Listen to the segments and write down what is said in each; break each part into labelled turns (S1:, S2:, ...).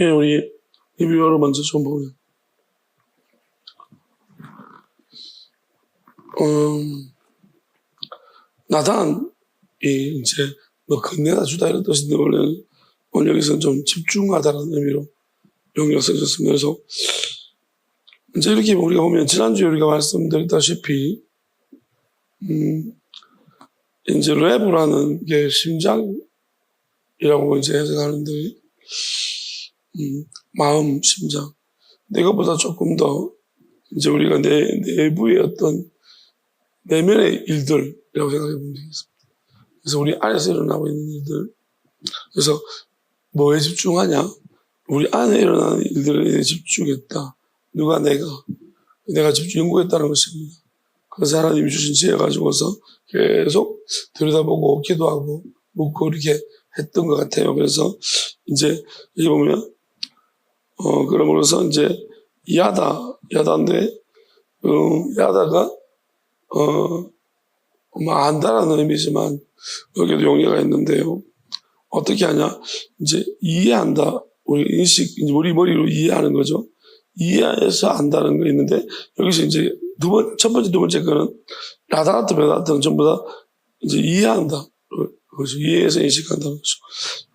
S1: 예, 우리 리뷰어를 먼저 좀 보면, 나단이 이제 뭐 건네다 주다 이런 뜻인데 원래는 오늘 여기서는 좀 집중하다라는 의미로 용어가 써졌습니다. 그래서 이제 이렇게 우리가 보면 지난주에 우리가 말씀드렸다시피 이제 레브라는 게 심장이라고 이제 해석하는데 마음, 심장. 이것보다 조금 더 이제 우리가 내부의 어떤 내면의 일들이라고 생각해 보면 되겠습니다. 그래서 우리 안에서 일어나고 있는 일들. 그래서 뭐에 집중하냐? 우리 안에 일어나는 일들에 집중했다. 누가 내가 집중 연구했다는 것입니다. 그래서 하나님이 주신 지혜 가지고서 계속 들여다보고 기도하고 묻고 이렇게 했던 것 같아요. 그래서 이제 여기 보면 그러므로서 이제 야다인데 야다가 뭐 안다라는 의미지만 여기도 용어가 있는데요. 어떻게 하냐? 이제 이해한다. 우리 인식, 이제 우리 머리로 이해하는 거죠. 이해해서 안다는 거 있는데 여기서 이제 첫 번째, 두 번째 거는 야다트, 베다트는 전부 다 이제 이해한다. 그렇죠. 이해해서 인식한다는 거죠.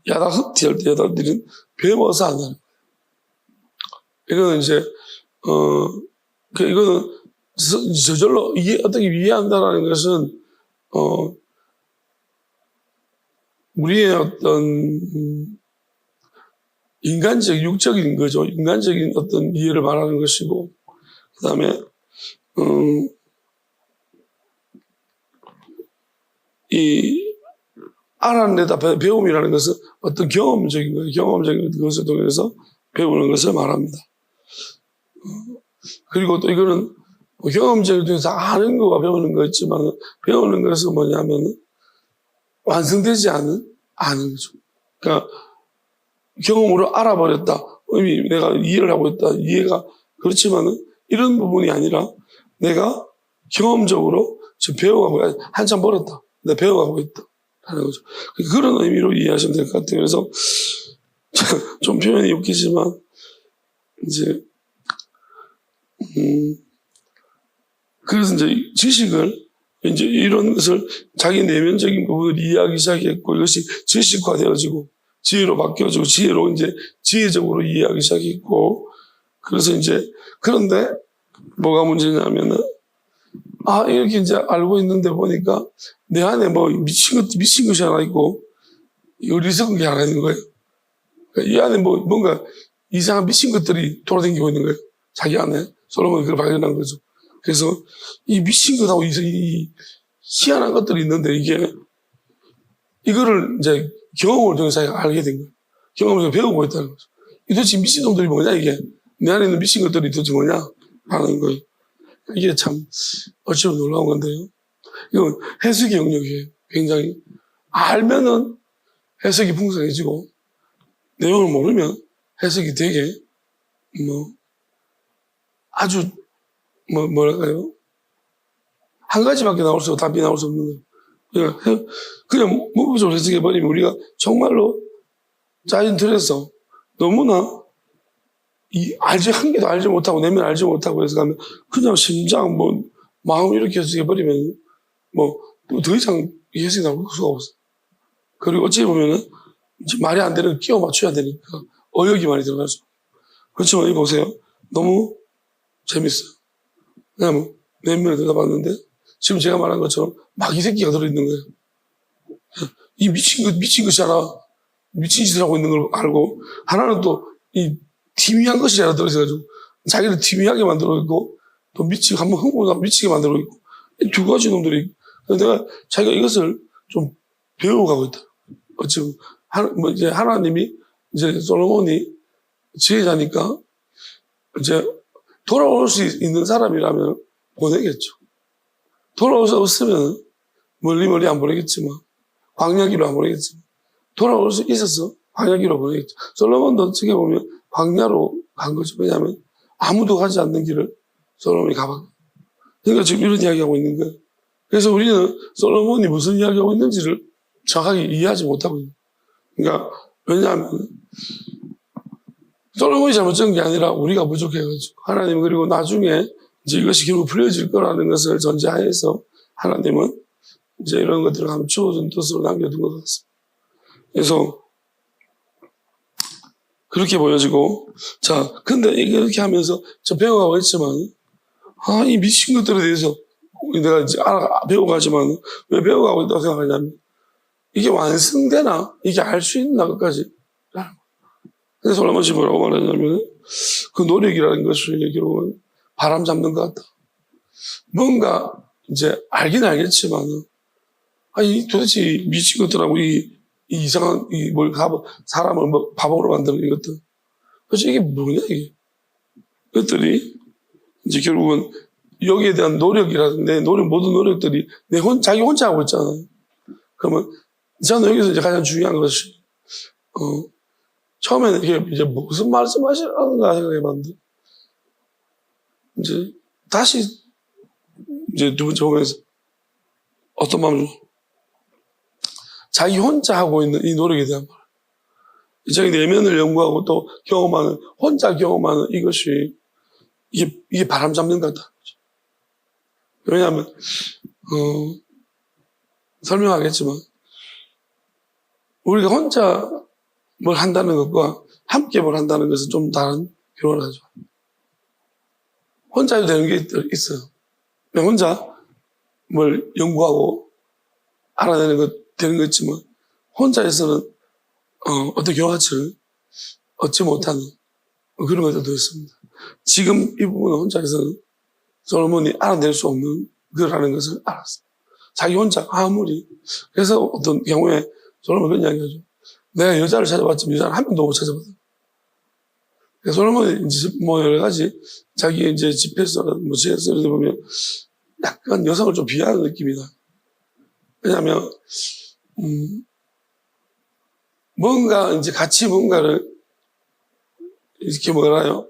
S1: 야다 흡티 할 때 야다들은 배워서 한다는 거예요. 이거는 이제 이거는 저절로 어떻게 이해한다라는 것은 우리의 어떤 인간적, 육적인 거죠. 인간적인 어떤 이해를 말하는 것이고, 그 다음에 이 알아내다 배움이라는 것은 어떤 경험적인 거예요. 경험적인 것을 통해서 배우는 것을 말합니다. 그리고 또 이거는 경험적인 통해서 아는 거와 배우는 거 있지만 배우는 것은 뭐냐면 완성되지 않은 아는 거죠. 그러니까 경험으로 알아버렸다. 이미 내가 이해를 하고 있다. 이해가 그렇지만은 이런 부분이 아니라 내가 경험적으로 지금 배워가고 한참 멀었다. 내가 배워가고 있다. 하는 거죠. 그런 의미로 이해하시면 될 것 같아요. 그래서 좀 표현이 웃기지만 이제 그래서 이제 지식을 이제 이런 것을 자기 내면적인 부분을 이해하기 시작했고 이것이 지식화되어지고 지혜로 바뀌어지고 지혜로 이제 지혜적으로 이해하기 시작했고 그래서 이제 그런데 뭐가 문제냐면은 이렇게 이제 알고 있는데 보니까 내 안에 뭐 미친 것이 하나 있고 어리석은 게 하나 있는 거예요. 그러니까 이 안에 뭐 뭔가 이상한 미친 것들이 돌아다니고 있는 거예요. 자기 안에 솔로몬이 그걸 발견한 거죠. 그래서 이 미친 것하고 이 희한한 것들이 있는데 이거를 이제 경험을 통해서 알게 된 거예요. 경험을 통해서 배우고 있다는 거죠. 도대체 미친 놈들이 뭐냐 이게. 내 안에 있는 미친 것들이 도대체 뭐냐 하는 거예요. 이게 참 어찌보면 놀라운 건데요. 이건 해석의 영역이에요. 굉장히 알면은 해석이 풍성해지고 내용을 모르면 해석이 되게 아주 뭐랄까요? 한 가지밖에 답이 나올 수 없는 거예요. 그냥 문법적으로 해석해버리면 우리가 정말로 짜인 틀에서 너무나 한 개도 알지 못하고 내면 알지 못하고 해서 가면 그냥 심장 마음 이렇게 해석해버리면 더 이상 해석이 나올 수가 없어. 그리고 어찌 보면은 이제 말이 안 되는 끼워 맞춰야 되니까 어역이 많이 들어가죠. 그렇지만 이 보세요. 너무 재밌어요. 그냥 몇 명을 들어봤는데 지금 제가 말한 것처럼 막 이 새끼가 들어있는 거예요. 이 미친 것이 하나 미친 짓을 하고 있는 걸 알고 하나는 또 이 티미한 것이 하나 들어있어가지고 자기를 티미하게 만들어 있고 또 한번 흥분하고 미치게 만들어 있고 이 두 가지 놈들이 내가 자기가 이것을 좀 배워가고 있다. 어찌 이제 하나님이 이제 솔로몬이 지혜자니까 이제 돌아올 수 있는 사람이라면 보내겠죠. 돌아올 수 없으면 멀리 안 보내겠지만 광야기로 안 보내겠지만 돌아올 수 있어서 광야기로 보내겠죠. 솔로몬도 어떻게 보면 광야로 간 거죠. 왜냐하면 아무도 가지 않는 길을 솔로몬이 가봤거든요. 그러니까 지금 이런 이야기하고 있는 거예요. 그래서 우리는 솔로몬이 무슨 이야기하고 있는지를 정확하게 이해하지 못하고 있는 거예요. 그러니까 왜냐하면 솔로몬이 잘못된 게 아니라 우리가 부족해가지고 하나님 그리고 나중에 이제 이것이 결국 풀려질 거라는 것을 전제하에서 하나님은 이제 이런 것들을 감추어준 뜻으로 남겨둔 것 같습니다. 그래서 그렇게 보여지고 자 근데 이렇게 하면서 저 배워가고 있지만 이 미친 것들에 대해서 내가 이제 배워가지만 왜 배워가고 있다고 생각하냐면 이게 완성되나? 이게 알 수 있나? 끝까지. 그래서 솔로몬이 뭐라고 말하냐면 그 노력이라는 것이 결국은 바람 잡는 것 같다. 뭔가 이제 알긴 알겠지만 도대체 미친 것들하고 이 이상한 사람을 바보로 만드는 이것들 도대체 이게 뭐냐 이게 그것들이 이제 결국은 여기에 대한 노력이라든지 모든 노력들이 자기 혼자 하고 있잖아요. 그러면 저는 여기서 이제 가장 중요한 것이 처음에는 이게 이제 무슨 말씀하시는가 생각해봤는데 이제 다시 이제 두 번째 보면서 어떤 마음으로 자기 혼자 하고 있는 이 노력에 대한 말. 자기 내면을 연구하고 또 경험하는 혼자 경험하는 이것이 이게 바람 잡는 거다. 왜냐하면 설명하겠지만 우리가 혼자 뭘 한다는 것과 함께 뭘 한다는 것은 좀 다른 표현을 하죠. 혼자 해도 되는 게 있어요. 그냥 혼자 뭘 연구하고 알아내는 것 되는 것 있지만 혼자에서는 어떤 경험치를 얻지 못하는 그런 것들도 있습니다. 지금 이 부분은 혼자에서는 솔로몬이 알아낼 수 없는 거라는 것을 알았어요. 자기 혼자 아무리 그래서 어떤 경우에 솔로몬이 그런 이야기하죠. 내가 여자를 찾아봤지만 여자를 한 명도 못 찾아봤다. 솔로몬이 이제 여러 가지 자기 이제 집에서 지혜서를 보면 약간 여성을 좀 비하하는 느낌이다. 왜냐하면 뭔가 이제 같이 뭔가를 이렇게 뭐라요?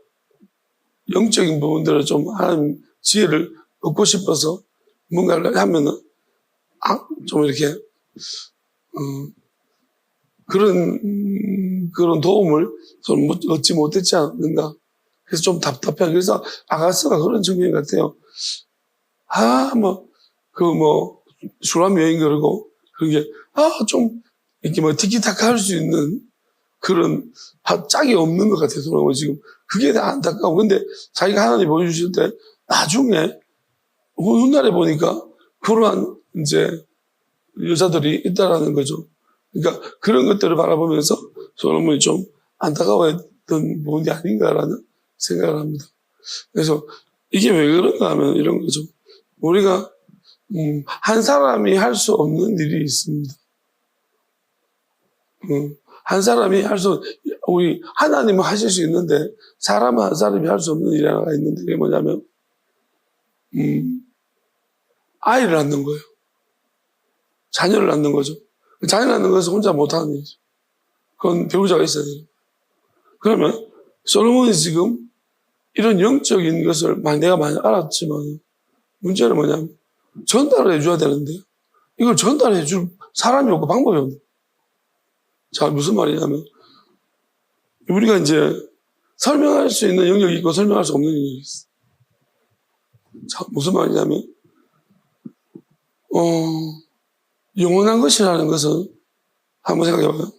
S1: 영적인 부분들을 좀 하는 지혜를 얻고 싶어서 뭔가를 하면은 좀 이렇게 그런 도움을 좀 얻지 못했지 않는가. 그래서 좀 답답해. 그래서 아가스가 그런 측면 같아요. 술하면 여행 그러고, 그런 게, 좀, 이렇게 티키타카 할 수 있는 그런 짝이 없는 것 같아서 지금 그게 다 안타까워. 근데 자기가 하나님 보여주실 때 나중에 훗날에 보니까 그러한 이제 여자들이 있다라는 거죠. 그러니까 그런 것들을 바라보면서 솔로몬이 좀 안타까워했던 부분이 아닌가라는 생각을 합니다. 그래서 이게 왜 그런가 하면 이런 거죠. 우리가 한 사람이 할 수 없는 일이 있습니다. 한 사람이 우리 하나님은 하실 수 있는데 사람은 한 사람이 할 수 없는 일이 하나가 있는데 그게 뭐냐면 아이를 낳는 거예요. 자녀를 낳는 거죠. 자녀를 낳는 것은 혼자 못하는 일이죠. 그건 배우자가 있어야 돼요. 그러면 솔로몬이 지금 이런 영적인 것을 내가 많이 알았지만 문제는 뭐냐면 전달을 해줘야 되는데 이걸 전달해 줄 사람이 없고 방법이 없는. 자, 무슨 말이냐면 우리가 이제 설명할 수 있는 영역이 있고 설명할 수 없는 영역이 있어. 자, 무슨 말이냐면 영원한 것이라는 것은 한번 생각해봐요.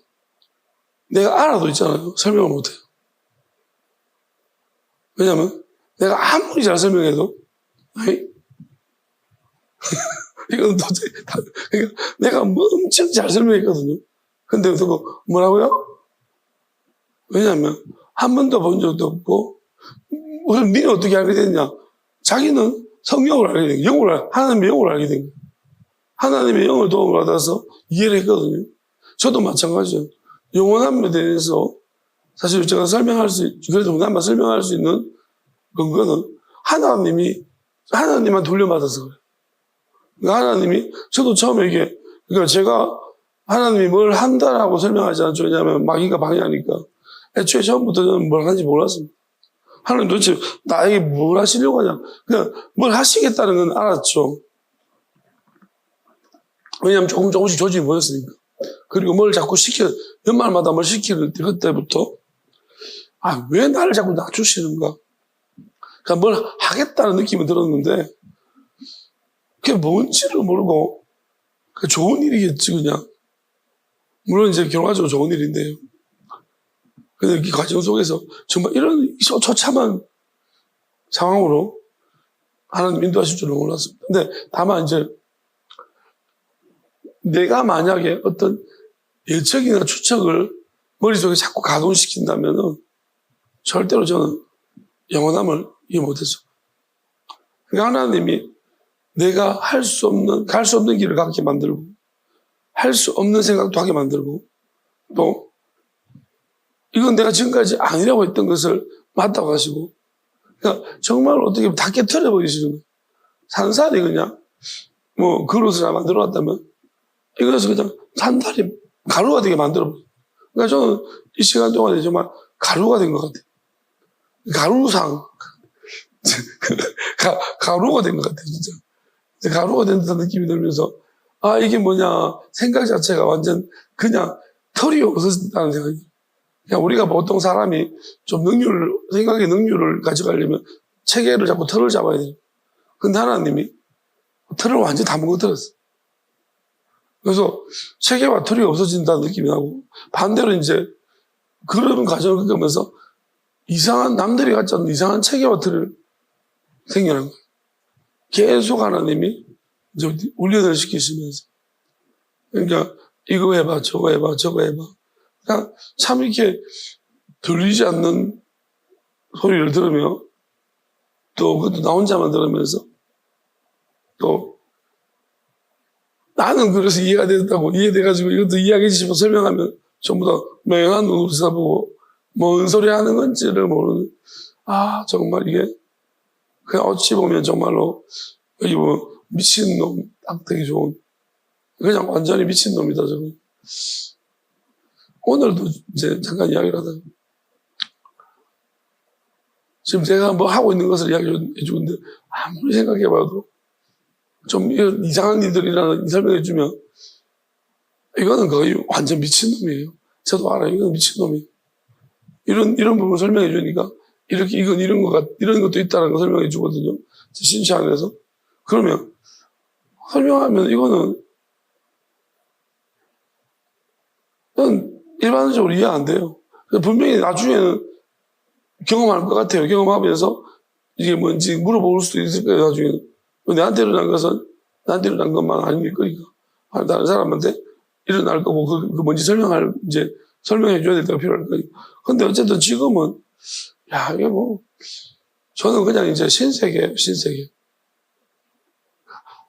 S1: 내가 알아도 있잖아요. 설명을 못해요. 왜냐면 내가 아무리 잘 설명해도 이건 도저히 그러니까 내가 엄청 잘 설명했거든요. 근데 그거 뭐라고요? 왜냐면 한 번도 본 적도 없고 우선 니는 어떻게 알게 됐냐? 자기는 성령을 알게 된 거예요. 하나님의 영을 알게 된 거예요. 하나님의 영을 도움을 받아서 이해를 했거든요. 저도 마찬가지예요. 영원함에 대해서 사실 제가 그래도 그나마 설명할 수 있는 근거는 하나님만 돌려받아서 그래요. 그러니까 하나님이, 저도 처음에 그러니까 제가 하나님이 뭘 한다라고 설명하지 않죠. 왜냐하면 마귀가 방해하니까. 애초에 처음부터 저는 뭘 하는지 몰랐습니다. 하나님 도대체 나에게 뭘 하시려고 하냐. 그냥 뭘 하시겠다는 건 알았죠. 왜냐하면 조금씩 조짐이 보였으니까. 그리고 뭘 자꾸 연말마다 뭘 시키는 그때부터 왜 나를 자꾸 낮추시는가? 그러니까 뭘 하겠다는 느낌은 들었는데, 그게 뭔지를 모르고, 그 좋은 일이겠지, 그냥. 물론 이제 결과적으로 좋은 일인데요. 근데 이 과정 속에서 정말 이런 처참한 상황으로 하나님 인도하실 줄은 몰랐습니다. 근데 다만 이제 내가 만약에 어떤 예측이나 추측을 머릿속에 자꾸 가동시킨다면은 절대로 저는 영원함을 이해 못했죠. 그러니까 하나님이 내가 할 수 없는, 갈 수 없는 길을 가게 만들고, 할 수 없는 생각도 하게 만들고, 또, 이건 내가 지금까지 아니라고 했던 것을 맞다고 하시고, 그러니까 정말 어떻게 보면 다 깨트려 버리시는 거예요. 산살이 그냥, 그릇을 하나 만들어 놨다면, 이것을 그냥 산살이 가루가 되게 만들어 버려요. 그러니까 저는 이 시간 동안에 정말 가루가 된 것 같아요. 가루상. 가루가 된 것 같아요, 진짜. 가루가 된 듯한 느낌이 들면서, 이게 뭐냐, 생각 자체가 완전 그냥 털이 없어진다는 생각이. 그냥 우리가 보통 사람이 좀 생각의 능률을 가져가려면 체계를 잡고 털을 잡아야 돼요. 근데 하나님이 털을 완전히 다 무너뜨렸어. 그래서 체계와 털이 없어진다는 느낌이 나고, 반대로 이제 그런 과정을 겪으면서 남들이 갖지 않는 이상한 체계와 털을 생겨난 거예요. 계속 하나님이 이제 훈련을 시키시면서. 그러니까 이거 해봐, 저거 해봐, 저거 해봐. 그냥 참 이렇게 들리지 않는 소리를 들으며 또 그것도 나 혼자만 들으면서 또 나는 그래서 이해가 됐다고 이해돼가지고 이것도 이해하기 싶어 설명하면 전부 다 맹한 눈으로 쳐다보고 뭔 소리 하는 건지를 모르는 정말 이게 그냥 어찌 보면 정말로 여기 뭐 미친놈 딱 되게 좋은 그냥 완전히 미친놈이다 저는. 오늘도 이제 잠깐 이야기를 하다가 지금 제가 뭐 하고 있는 것을 이야기해 주는데 아무리 생각해봐도 좀 이상한 일들이라는 설명해주면 이거는 거의 완전 미친놈이에요. 저도 알아요. 이건 미친놈이에요. 이런 부분 설명해 주니까 이렇게 이건 이런 것도 있다는 거 설명해 주거든요. 신체 안에서. 그러면 설명하면 이거는 일반적으로 이해 안 돼요. 분명히 나중에는 경험할 것 같아요. 경험하면서 이게 뭔지 물어볼 수도 있을 거예요. 나중에는. 내한테 일어난 것은 나한테 일어난 것만 아닐 거니까. 다른 사람한테 일어날 거고 그 뭔지 설명해 줘야 될 때가 필요할 거니까. 근데 어쨌든 지금은 이게 뭐 저는 그냥 이제 신세계예요. 신세계.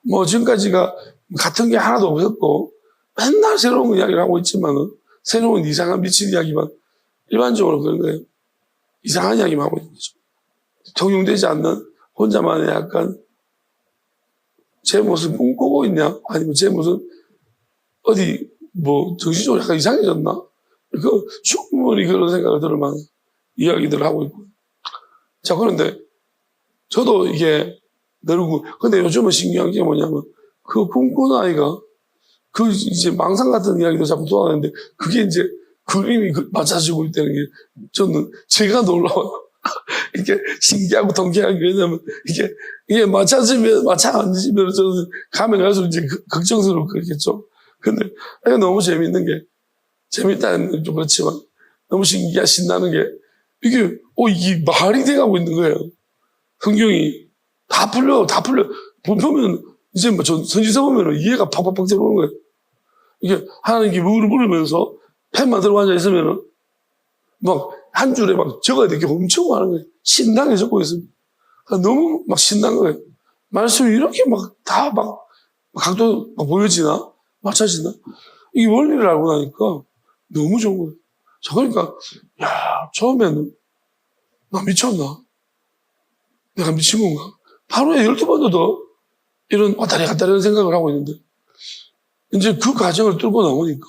S1: 뭐 지금까지가 같은 게 하나도 없었고 맨날 새로운 이야기를 하고 있지만은 새로운 이상한 미친 이야기만 일반적으로 그런 거예요. 이상한 이야기만 하고 있는 거죠. 통용되지 않는 혼자만의 약간 쟤 무슨 꿈꾸고 있냐? 아니면 쟤 무슨 어디 뭐 정신적으로 약간 이상해졌나? 충분히 그런 생각을 들을 만한 이야기들을 하고 있고. 자, 그런데 저도 이게 근데 요즘은 신기한 게 뭐냐면 그 꿈꾸는 아이가 이제 망상 같은 이야기도 자꾸 돌아다니는데 그게 이제 그림이 맞춰지고 있다는 게 저는 제가 놀라워요. 이게 신기하고 통쾌한 게 왜냐면 이게 맞춰 안 지면 저는 가면 갈수록 이제 걱정스럽고 그렇겠죠. 근데 이게 너무 재밌는 게 재밌다는 건 좀 그렇지만 너무 신나는 게 이게 말이 돼가고 있는 거예요. 성경이 다 풀려. 보면 이제 뭐 선지서 보면 이해가 팍팍팍 들어오는 거예요. 이게 하나님께 물으면서 펜만 들고 앉아 있으면은 막 한 줄에 막 적어야 될 게 엄청 많은 거예요. 신나게 적고 있습니다. 너무 막 신난 거예요. 말씀이 이렇게 각도 보여지나? 맞춰지나? 이 원리를 알고 나니까 너무 좋은 거예요. 자, 그러니까, 처음에는 나 미쳤나? 내가 미친 건가? 하루에 12번도 더 이런 왔다리 갔다리 하는 생각을 하고 있는데, 이제 그 과정을 뚫고 나오니까,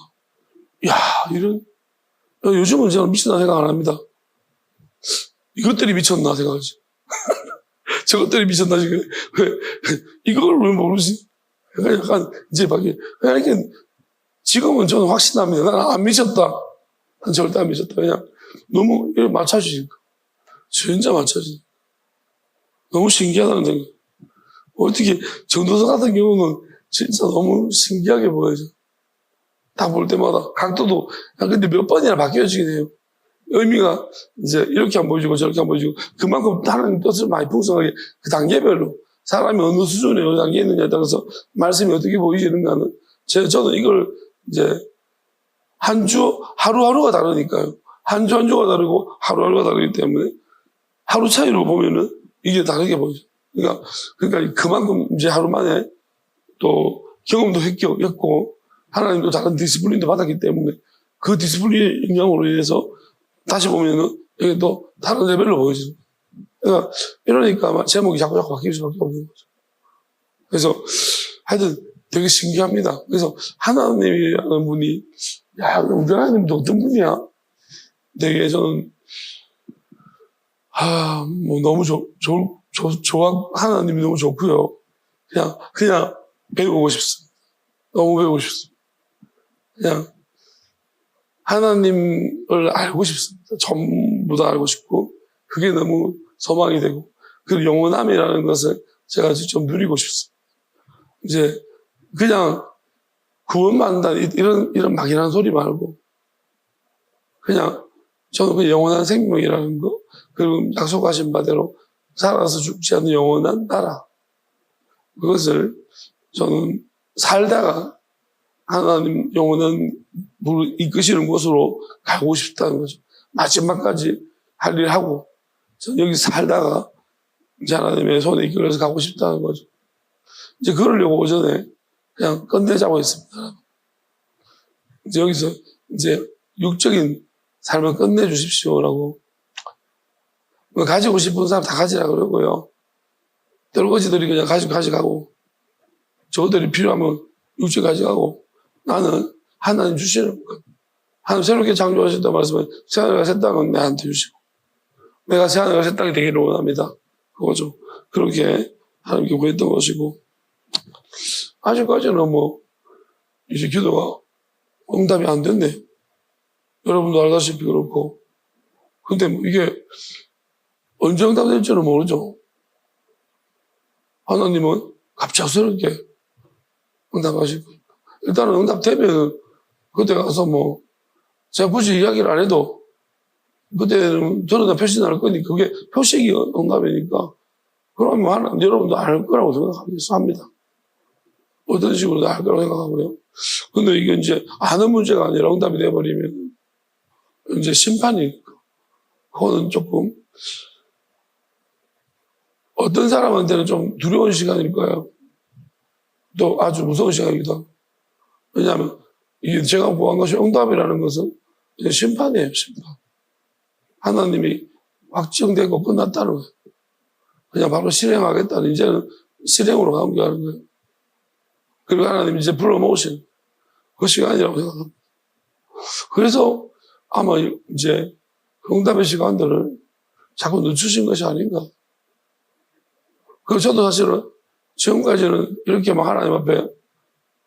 S1: 요즘은 저는 미쳤나 생각 안 합니다. 이것들이 미쳤나 생각하지. 저것들이 미쳤나 지금. 이걸 왜 모르지? 약간 이제 지금은 저는 확신합니다. 나는 안 미쳤다. 난 절대 안 미쳤다. 그냥 너무 이렇게 맞춰지니까. 진짜 맞춰지니까. 너무 신기하다는 생각. 어떻게 전도서 같은 경우는 진짜 너무 신기하게 보여져. 딱 볼 때마다 각도도 근데 몇 번이나 바뀌어지긴 해요. 의미가 이제 이렇게 안 보여지고 저렇게 안 보여지고 그만큼 하나님 뜻을 많이 풍성하게 그 단계별로 사람이 어느 수준에 어느 단계에 있느냐에 따라서 말씀이 어떻게 보이시는가는 저는 이걸 이제 한 주 하루하루가 다르니까요. 한 주 한 주가 다르고 하루하루가 다르기 때문에 하루 차이로 보면은 이게 다르게 보이죠. 그러니까 그만큼 이제 하루 만에 또 경험도 했고 하나님도 다른 디스플린도 받았기 때문에 그 디스플린의 영향으로 인해서 다시 보면은 이게 또 다른 레벨로 보여지는 거예요. 이러니까 제목이 자꾸 바뀔 수밖에 없는 거죠. 그래서 하여튼 되게 신기합니다. 그래서 하나님이라는 분이 야, 우리 하나님도 어떤 분이야? 되게 저는 뭐 너무 하나님이 너무 좋고요. 그냥 배우고 싶습니다. 너무 배우고 싶습니다. 그냥 하나님을 알고 싶습니다. 전부 다 알고 싶고 그게 너무 소망이 되고 그 영원함이라는 것을 제가 직접 누리고 싶습니다. 이제 그냥 구원받는다 이런 막연한 소리 말고 그냥 저는 그 영원한 생명이라는 거 그리고 약속하신 바대로 살아서 죽지 않는 영원한 나라 그것을 저는 살다가 하나님 영원한 물을 이끄시는 곳으로 가고 싶다는 거죠. 마지막까지 할 일 하고 저는 여기 살다가 이제 하나님의 손에 이끌어서 가고 싶다는 거죠. 이제 그러려고 오전에 그냥 끝내자고 했습니다. 이제 여기서 이제 육적인 삶을 끝내주십시오라고 가지고 싶은 사람 다 가지라 그러고요. 떨거지들이 그냥 가져가고 저들이 필요하면 육체 가져가고 나는 하나님 주시는 것. 하나님 새롭게 창조하셨다는 말씀은 새하늘과 새 땅은 내한테 주시고 내가 새하늘과 새 땅이 되기를 원합니다. 그거죠. 그렇게 하나님께 구했던 것이고 아직까지는 뭐 이제 기도가 응답이 안 됐네. 여러분도 알다시피 그렇고 근데 뭐 이게 언제 응답될지는 모르죠. 하나님은 갑작스럽게 응답하실 거니까. 일단은 응답되면 그때 가서 뭐 제가 굳이 이야기를 안 해도 그때는 저는 다 표시 날 거니까 그게 표식이 응답이니까 그러면 하나님 여러분도 알 거라고 생각합니다. 어떤 식으로 알 거라고 생각하고요. 근데 이게 이제 아는 문제가 아니라 응답이 돼버리면 이제 심판이니까 그거는 조금 어떤 사람한테는 좀 두려운 시간일 거예요. 또 아주 무서운 시간이기도 하고. 왜냐하면 이게 제가 구한 것이 응답이라는 것은 이제 심판이에요, 심판. 하나님이 확정되고 끝났다는 거예요. 그냥 바로 실행하겠다는, 이제는 실행으로 감기하는 거예요. 그리고 하나님이 이제 불러모으신 그 시간이라고 생각합니다. 그래서 아마 이제 응답의 시간들을 자꾸 늦추신 것이 아닌가. 그 저도 사실은 지금까지는 이렇게 막 하나님 앞에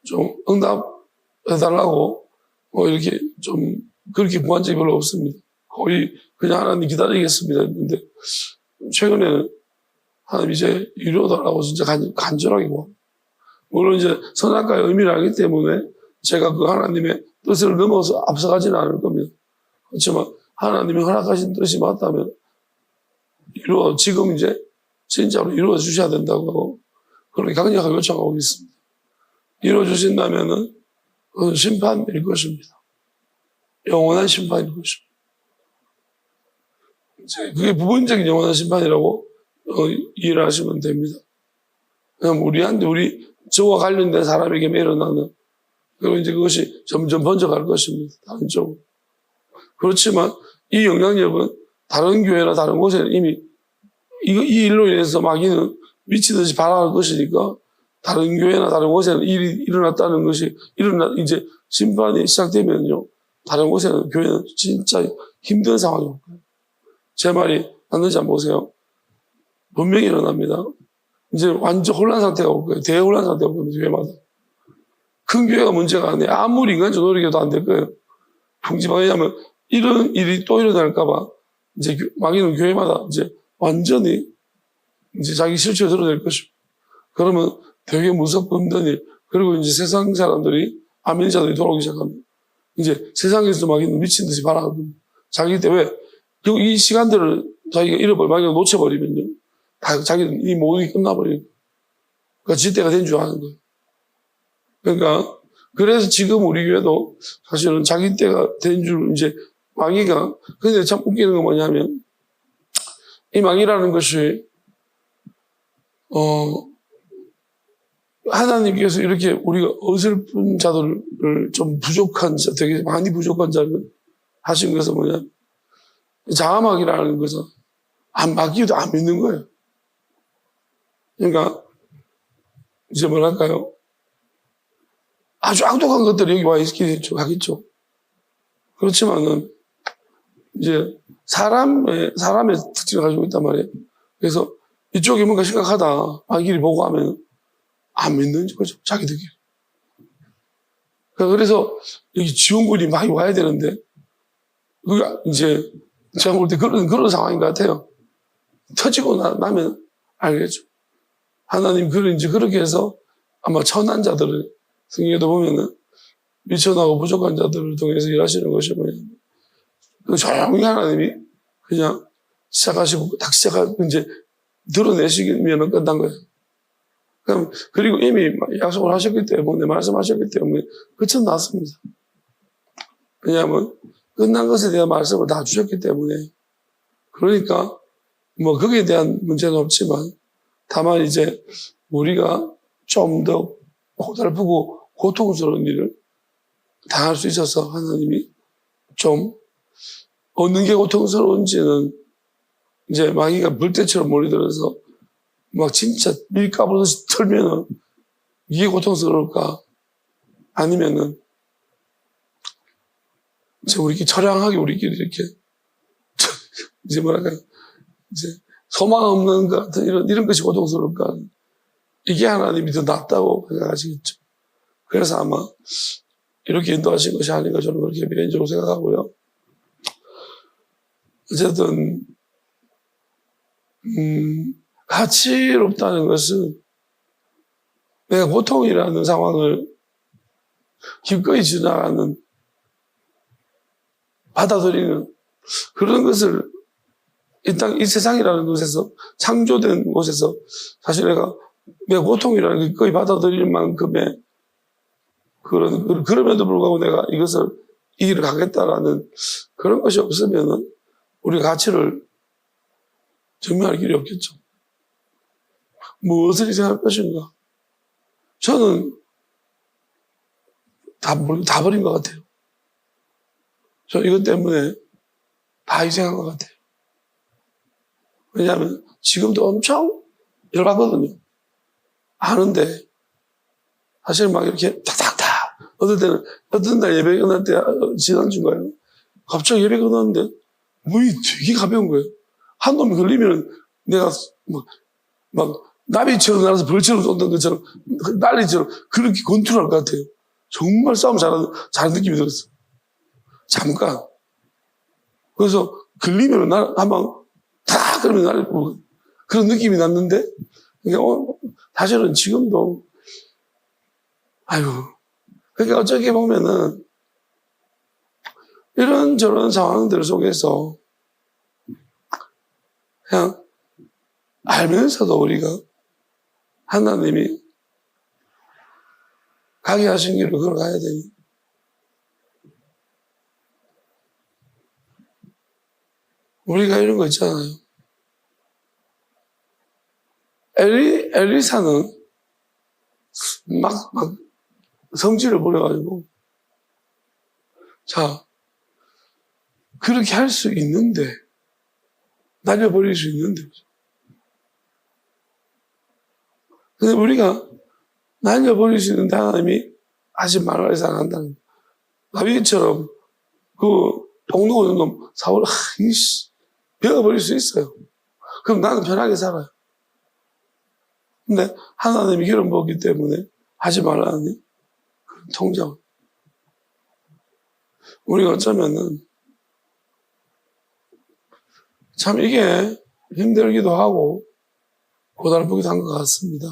S1: 좀 응답해달라고 뭐 이렇게 좀 그렇게 구한 적이 별로 없습니다. 거의 그냥 하나님 기다리겠습니다 했는데 최근에는 하나님 이제 이루어달라고 진짜 간절하게 구합니다. 물론 이제 선악과의 의미를 알기 때문에 제가 그 하나님의 뜻을 넘어서 앞서가지는 않을 겁니다. 그렇지만 하나님이 허락하신 뜻이 맞다면 지금 이제 진짜로 이루어 주셔야 된다고 그렇게 강력하게 요청하고 있습니다. 이루어 주신다면은 그건 심판일 것입니다. 영원한 심판일 것입니다. 그게 부분적인 영원한 심판이라고 이해를 하시면 됩니다. 그냥 우리 저와 관련된 사람에게 일어나는 그리고 이제 그것이 점점 번져갈 것입니다. 다른 쪽으로. 그렇지만 이 영향력은 다른 교회나 다른 곳에는 이미 이 일로 인해서 마귀는 미치듯이 발악할 것이니까 다른 교회나 다른 곳에는 일이 일어났다는 것이 이제 심판이 시작되면요. 다른 곳에는 교회는 진짜 힘든 상황이 올 거예요. 제 말이 맞는지 한번 보세요. 분명히 일어납니다. 이제 완전 혼란 상태가 올 거예요. 대혼란 상태가 올 겁니다. 교회마다. 큰 교회가 문제가 아니에요. 아무리 인간적으로 노력해도 안 될 거예요. 왜냐하면 이런 일이 또 일어날까봐 이제 마귀는 교회마다 이제 완전히 이제 자기 실체를 드러낼 것이고, 그러면 되게 무섭고 힘든 일, 그리고 이제 세상 사람들이, 아멘자들이 돌아오기 시작합니다. 이제 세상에서도 마귀는 미친 듯이 바라거든요. 자기 때문에, 그리고 이 시간들을 자기가 마귀가 놓쳐버리면요, 다 자기는 이 모든 게 끝나버리고, 그러니까 지때가 된 줄 아는 거예요. 그러니까, 그래서 지금 우리 교회도 사실은 자기 때가 된 줄 이제 마귀가, 근데 참 웃기는 건 뭐냐면, 이 마귀라는 것이, 하나님께서 이렇게 우리가 어설픈 자들을 좀 부족한 자, 되게 많이 부족한 자를 하신 것은 뭐냐, 자아마귀라는 것은 마귀도 안 믿는 거예요. 그러니까, 이제 뭐랄까요. 아주 악독한 것들이 여기 와 하겠죠. 그렇지만은, 이제, 사람의 특징을 가지고 있단 말이에요. 그래서, 이쪽이 뭔가 심각하다. 마귀를 보고 하면, 안 믿는 거죠. 자기들끼리. 그래서, 여기 지원군이 많이 와야 되는데, 그게 이제, 제가 볼 때 그런 상황인 것 같아요. 터지고 나면 알겠죠. 하나님, 이제 그렇게 해서 아마 천한 자들을, 성경에도 보면은, 미천하고 부족한 자들을 통해서 일하시는 것이 뭐냐면, 조용히 하나님이 그냥 시작하시고, 딱 이제 드러내시면 끝난 거예요. 그리고 이미 약속을 하셨기 때문에, 말씀하셨기 때문에, 끝은 났습니다. 왜냐하면, 끝난 것에 대한 말씀을 다 주셨기 때문에, 그러니까, 뭐, 거기에 대한 문제는 없지만, 다만 이제, 우리가 좀 더 고달프고 고통스러운 일을 당할 수 있어서 하나님이 좀, 어느 게 고통스러운지는 이제 마귀가 불때처럼 몰려들어서 막 진짜 밀가부르듯이 털면은 이게 고통스러울까? 아니면은 이제 처량하게 우리끼리 이렇게 이제 뭐랄까요? 이제 소망 없는 것 같은 이런 것이 고통스러울까? 이게 하나님이 더 낫다고 생각하시겠죠. 그래서 아마 이렇게 인도하신 것이 아닌가 저는 그렇게 개인적으로 생각하고요. 어쨌든 가치롭다는 것은 내가 고통이라는 상황을 기꺼이 지나가는, 받아들이는 그런 것을 이 세상이라는 곳에서, 창조된 곳에서 사실 내가 고통이라는 걸 기꺼이 받아들일 만큼의 그럼에도 불구하고 내가 이 길을 가겠다라는 그런 것이 없으면은 우리 가치를 증명할 길이 없겠죠. 무엇을 희생할 것인가? 저는 다 버린 것 같아요. 저 이것 때문에 다 희생한 것 같아요. 왜냐하면 지금도 엄청 열받거든요. 아는데 사실 막 이렇게 탁탁탁 어떤 날 예배 끝날 때 지난주인가요? 갑자기 예배 끝났는데 문이 되게 가벼운 거예요. 한 놈이 걸리면 내가 막 나비처럼 날아서 벌처럼 쏜다는 것처럼 난리처럼 그렇게 권투를 할 것 같아요. 정말 싸움 잘하는 느낌이 들었어요. 잠깐. 그래서 걸리면 한방 탁 그러면 나를 그런 느낌이 났는데 사실은 지금도 그러니까 어떻게 보면은 이런저런 상황들 속에서 그냥 알면서도 우리가 하나님이 가게 하신 길을 걸어가야 되니 우리가 이런 거 있잖아요. 엘리사는 막 성질을 부려가지고 자 그렇게 할 수 있는데 날려버릴 수 있는데 근데 우리가 날려버릴 수 있는데 하나님이 하지 말라 해서 안 한다는 다윗처럼 동독 오는 놈 사울 베어버릴 수 있어요. 그럼 나는 편하게 살아요. 근데 하나님이 기름 부었기 때문에 하지 말라니 그런 통장. 우리가 어쩌면은 참 이게 힘들기도 하고 고달프기도 한 것 같습니다.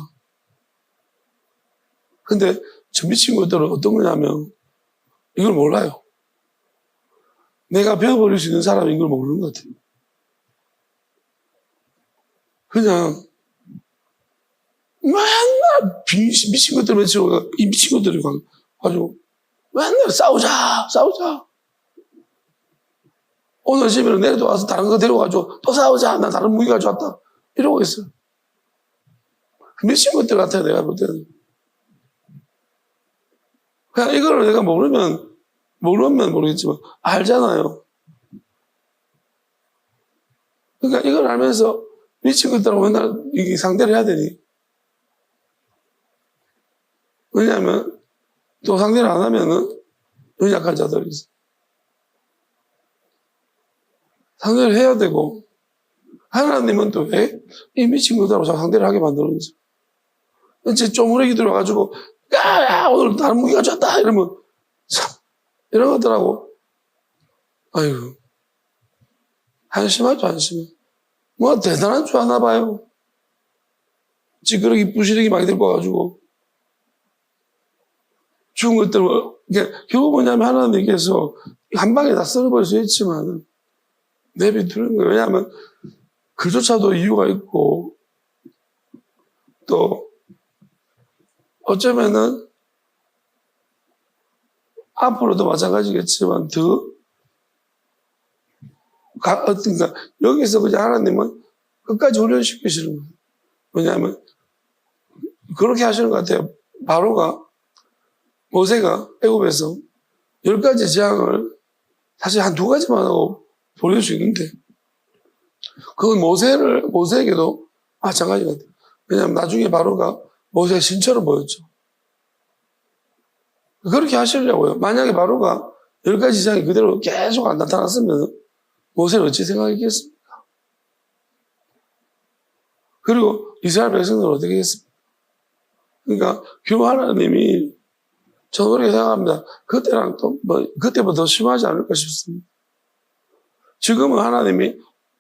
S1: 근데 저 미친 것들은 어떤 거냐면 이걸 몰라요. 내가 배워버릴 수 있는 사람이 이걸 모르는 것 같아요. 그냥 맨날 미친 것들 외치고 이 미친 것들이 가지고 맨날 싸우자. 오늘 집에는 내일도 와서 다른 거 데려가지고 또 싸우자. 나 다른 무기 가져왔다. 이러고 있어요. 미친 것들 같아요, 내가 볼 때는. 그냥 이거를 내가 모르면 모르겠지만 알잖아요. 그러니까 이걸 알면서 미친 것들하고 맨날 이게 상대를 해야 되니. 왜냐하면 또 상대를 안 하면은 연약한 자들이 있어. 상대를 해야 되고 하나님은 또 왜 이 미친 것들하고 상대를 하게 만들었는지. 이제 쪼무레기 들어가지고 야 오늘 다른 무기 가져왔다 이러면 참 이런 것들하고 아이고 한심하죠 한심해. 뭐 대단한 줄 아나 봐요. 찌그러기 부시러기 많이 들고 와가지고 죽은 것들 결국 뭐냐면 하나님께서 한 방에 다 썰어버릴 수 있지만 내비두는 거예요. 왜냐하면 그조차도 이유가 있고 또 어쩌면은 앞으로도 마찬가지겠지만 그러니까 여기서 그냥 하나님은 끝까지 훈련시키시는 거예요. 왜냐하면 그렇게 하시는 것 같아요. 바로가 모세가 애굽에서 10가지 재앙을 사실 한 2가지만 하고 보낼 수 있는데 그건 모세에게도 마찬가지 같아요. 왜냐하면 나중에 바로가 모세의 신처럼 보였죠. 그렇게 하시려고요. 만약에 바로가 10가지 재앙이 그대로 계속 안 나타났으면 모세는 어찌 생각했겠습니까? 그리고 이스라엘 백성들은 어떻게 했습니까? 그러니까 결국 하나님이 저는 그렇게 생각합니다. 그때랑 그때보다 더 심하지 않을까 싶습니다. 지금은 하나님이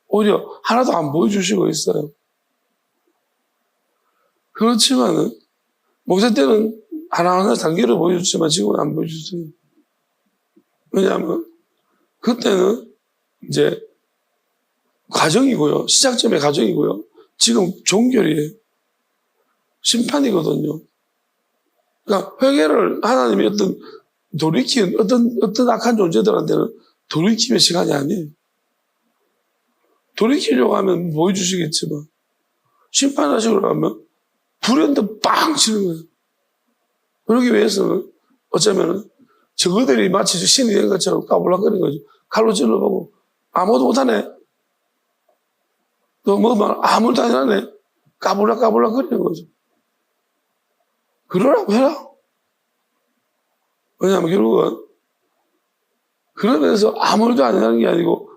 S1: 오히려 하나도 안 보여주시고 있어요. 그렇지만은 모세 때는 하나하나 단계를 보여주지만 지금은 안 보여주세요. 왜냐하면 그때는 이제 과정이고요. 시작점의 과정이고요. 지금 종결이에요. 심판이거든요. 그러니까 회개를 하나님이 어떤 악한 존재들한테는 돌이킴의 시간이 아니에요. 돌이키려고 하면 보여주시겠지만 심판하시려고 하면 불현듯 빵 치는 거예요. 그러기 위해서는 어쩌면은 저거들이 마치 신이 된 것처럼 까불락거리는 거죠. 칼로 찔러보고 아무도 못하네. 또 뭐만 아무도 안 하네. 까불락거리는 거죠. 그러라고 해라. 왜냐하면 결국은 그러면서 아무 일도 안 하는 게 아니고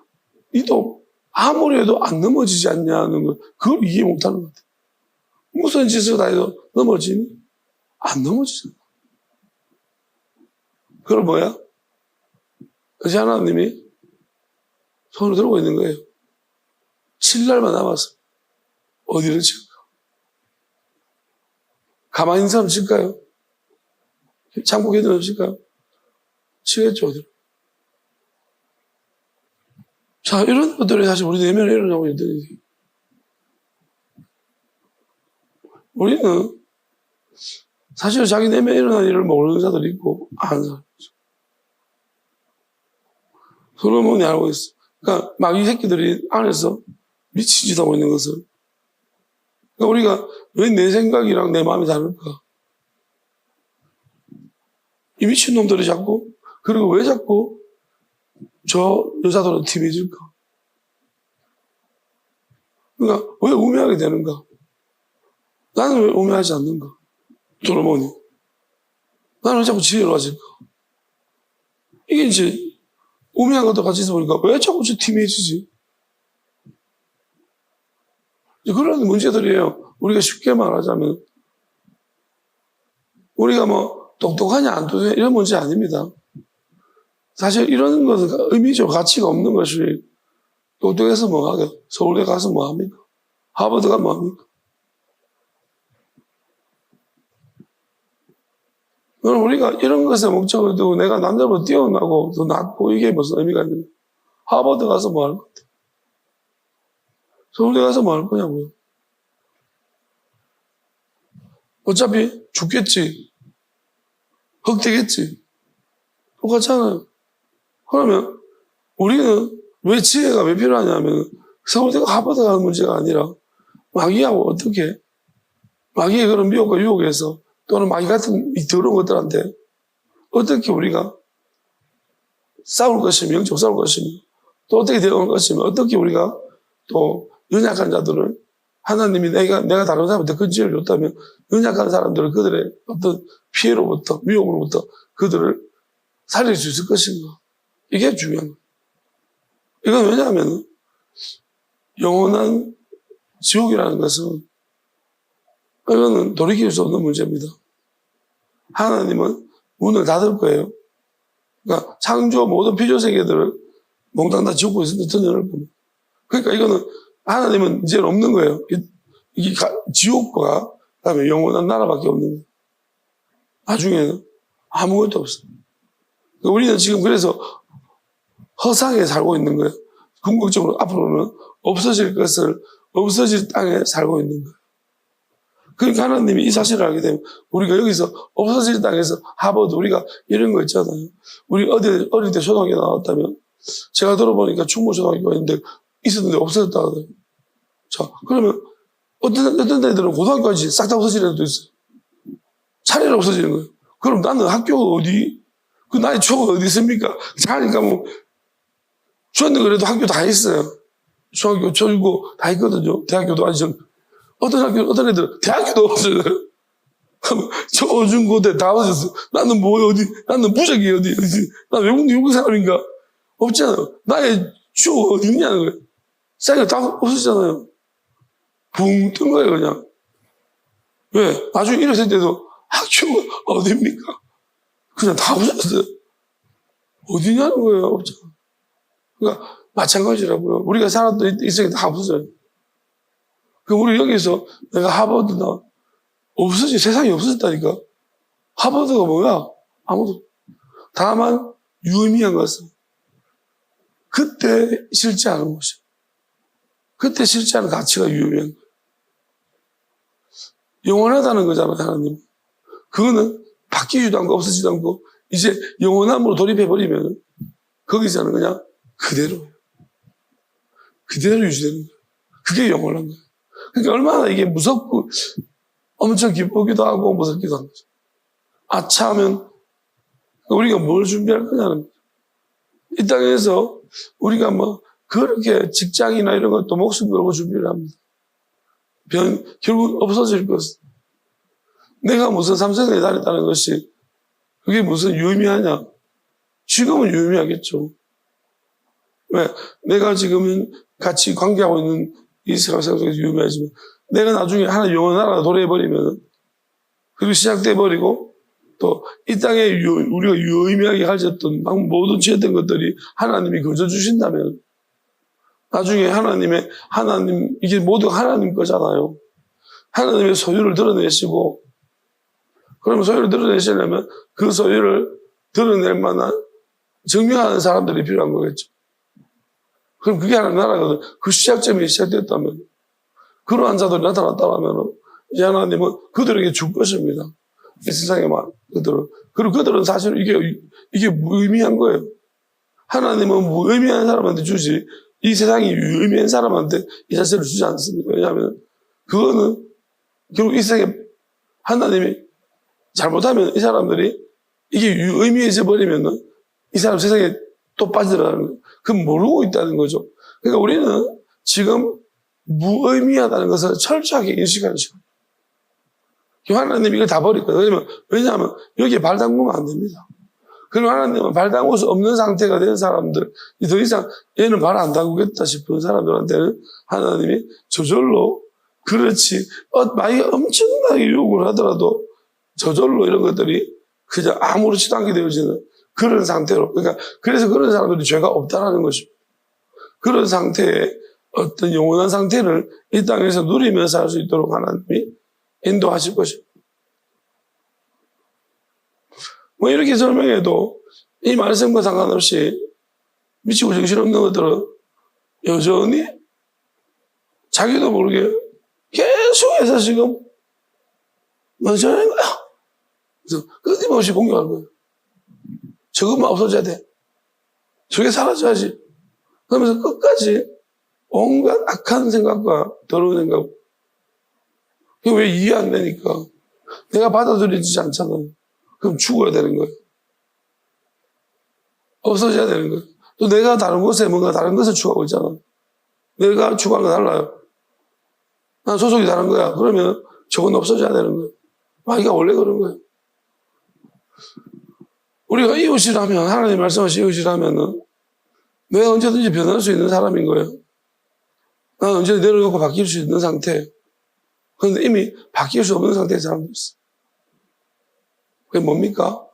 S1: 니도 아무리 해도 안 넘어지지 않냐는 거 그걸 이해 못하는 것 같아요. 무슨 짓을 다 해도 넘어지니? 안 넘어지잖아. 그걸 뭐야? 그래서 하나님이 손을 들고 있는 거예요. 7날만 남았어. 어디를 칠까? 가만히 있는 사람 칠까요? 장복해도 없을까요? 치겠죠, 어디로. 자, 이런 것들이 사실 우리 내면에 일어나고 있는데, 우리는 사실 자기 내면에 일어난 일을 모르는 자들이 있고, 아는 사람이 있어. 솔로몬이 알고 있어. 그러니까 막 이 새끼들이 안에서 미친 짓 하고 있는 것을. 그러니까 우리가 왜 내 생각이랑 내 마음이 다를까? 이 미친놈들이 자꾸, 그리고 왜 자꾸 저 여자들은 팀해질까? 그러니까 왜 우매하게 되는가? 나는 왜 우매하지 않는가? 솔로몬이. 나는 왜 자꾸 지혜로 하질까? 이게 이제 우매한 것도 같이 있어 보니까 왜 자꾸 저 팀해지지? 그런 문제들이에요. 우리가 쉽게 말하자면 우리가 뭐 똑똑하냐 안 똑똑하냐 이런 문제 아닙니다. 사실 이런 것은 의미적 가치가 없는 것이 똑똑해서 뭐 하게? 서울대 가서 뭐 합니까? 하버드가 뭐 합니까? 그럼 우리가 이런 것에 목적을 두고 내가 남들보다 뛰어나고 더 낫고 이게 무슨 의미가 있는 거야? 하버드 가서 뭐 할 것 같아? 서울대 가서 뭐 할 거냐고요? 어차피 죽겠지. 흑되겠지. 똑같잖아요. 그러면 우리는 왜 지혜가 왜 필요하냐면 서울대가 하버드 가는 문제가 아니라 마귀하고 어떻게 마귀의 그런 미혹과 유혹에서 또는 마귀 같은 이 더러운 것들한테 어떻게 우리가 싸울 것이며 영적 싸울 것이며 또 어떻게 대응할 것이며 어떻게 우리가 또 연약한 자들을 하나님이 내가 다른 사람한테 근지를 줬다면 연약한 사람들을 그들의 어떤 피해로부터 미혹으로부터 그들을 살릴 수 있을 것인가. 이게 중요한 거예요. 이건 왜냐하면 영원한 지옥이라는 것은 이거는 돌이킬 수 없는 문제입니다. 하나님은 문을 닫을 거예요. 그러니까 창조 모든 피조세계들을 몽땅 다 지옥으로 던져놓을 겁니다. 그러니까 이거는 하나님은 이제는 없는 거예요. 이게 지옥과 그다음에 영원한 나라밖에 없는 거예요. 나중에는 아무것도 없어요. 그러니까 우리는 지금 그래서 허상에 살고 있는 거예요. 궁극적으로 앞으로는 없어질 것을 없어질 땅에 살고 있는 거예요. 그러니까 하나님이 이 사실을 알게 되면 우리가 여기서 없어질 땅에서 하버드 우리가 이런 거 있잖아요. 우리 어릴 때 초등학교 나왔다면 제가 들어보니까 충무 초등학교가 있는데 있었는데 없어졌다 하더라고요. 자, 그러면 어떤 애들은 고등학교까지 싹 다 없어지는 애도 있어요. 차례로 없어지는 거예요. 그럼 나는 학교가 어디? 그 나의 추억은 어디 있습니까? 자니까 뭐 중학교 그래도 학교 다 있어요. 중학교, 초중고 다 있거든요. 대학교도 아직 어떤 애들 대학교도 없어요. 초중고대 다 없어졌어. 나는 뭐 어디? 나는 무적이 어디? 나 외국 사람인가? 없잖아요. 나의 추억 어디 있냐는 거예요. 싹이 다 없어지잖아요. 붕 뜬 거예요, 그냥. 왜? 나중에 이랬을 때도 학교가 어디입니까? 그냥 다 없어졌어요. 어디냐는 거예요, 없잖아. 그러니까 마찬가지라고요. 우리가 살았던 인생이 다 없어져요. 그럼 우리 여기서 내가 하버드나 없어지, 세상이 없어졌다니까. 하버드가 뭐야? 아무도. 다만 유의미한 것은 그때 싫지 않은 것이요. 그때 싫지 않은 가치가 유의미한 거예요. 영원하다는 거잖아요, 하나님. 그거는 바뀌지도 않고 없어지지도 않고 이제 영원함으로 돌입해버리면 거기서는 그냥 그대로예요. 그대로 유지되는 거예요. 그게 영원한 거예요. 그러니까 얼마나 이게 무섭고 엄청 기쁘기도 하고 무섭기도 한 거죠. 아차 하면 우리가 뭘 준비할 거냐는 거죠. 이 땅에서 우리가 뭐 그렇게 직장이나 이런 것도 목숨 걸고 준비를 합니다. 결국 없어질 것은 내가 무슨 삼성에 다녔다는 것이 그게 무슨 유의미하냐? 지금은 유의미하겠죠. 왜? 내가 지금 같이 관계하고 있는 이 세상 속에서 유의미하지만 내가 나중에 하나 영원한 나라가 도래해버리면 그리고 시작돼버리고 또 이 땅에 우리가 유의미하게 가졌던 모든 취했던 것들이 하나님이 거저 주신다면 나중에 하나님 이게 모두 하나님 거잖아요. 하나님의 소유를 드러내시고 그러면 소유를 드러내시려면 그 소유를 드러낼 만한 증명하는 사람들이 필요한 거겠죠. 그럼 그게 하나님 나라거든. 그 시작점이 시작됐다면 그러한 자들이 나타났다면 이제 하나님은 그들에게 줄 것입니다. 이 세상에 그들은. 그리고 그들은 사실 이게 무의미한 거예요. 하나님은 무의미한 사람한테 주지 이 세상이 유의미한 사람한테 이 자체를 주지 않습니다. 왜냐하면 그거는 결국 이 세상에 하나님이 잘못하면 이 사람들이 이게 유의미해져 버리면은 이 사람 세상에 또 빠져들어가는 거예요. 그건 모르고 있다는 거죠. 그러니까 우리는 지금 무의미하다는 것을 철저하게 인식하는 시간. 하나님이 이걸 다 버릴 거예요. 왜냐하면 여기에 발 담그면 안 됩니다. 그리고 하나님은 발 담글 수 없는 상태가 된 사람들, 더 이상 얘는 발 안 담그겠다 싶은 사람들한테는 하나님이 저절로 그렇지, 많이 엄청나게 요구를 하더라도 저절로 이런 것들이 그냥 아무렇지도 않게 되어지는 그런 상태로. 그러니까 그래서 그런 사람들이 죄가 없다라는 것입니다. 그런 상태의 어떤 영원한 상태를 이 땅에서 누리면서 할 수 있도록 하나님이 인도하실 것입니다. 뭐 이렇게 설명해도 이 말씀과 상관없이 미치고 정신없는 것들은 여전히 자기도 모르게 계속해서 지금 뭔저러는 거야. 그래서 끊임없이 공격하는 거예요. 저것만 없어져야 돼. 저게 사라져야지. 그러면서 끝까지 온갖 악한 생각과 더러운 생각. 이게 왜 이해 안 되니까. 내가 받아들이지 않잖아요. 그럼 죽어야 되는 거예요. 없어져야 되는 거예요. 또 내가 다른 곳에 뭔가 다른 것을 추구하고 있잖아. 내가 추구하는 건 달라요. 난 소속이 다른 거야. 그러면 저건 없어져야 되는 거예요. 마귀가 원래 그런 거예요. 우리가 이웃이라면, 하나님 말씀하신 이웃이라면은 내가 언제든지 변할 수 있는 사람인 거예요. 난 언제든지 내려놓고 바뀔 수 있는 상태. 그런데 이미 바뀔 수 없는 상태의 사람도 있어. 그게 뭡니까?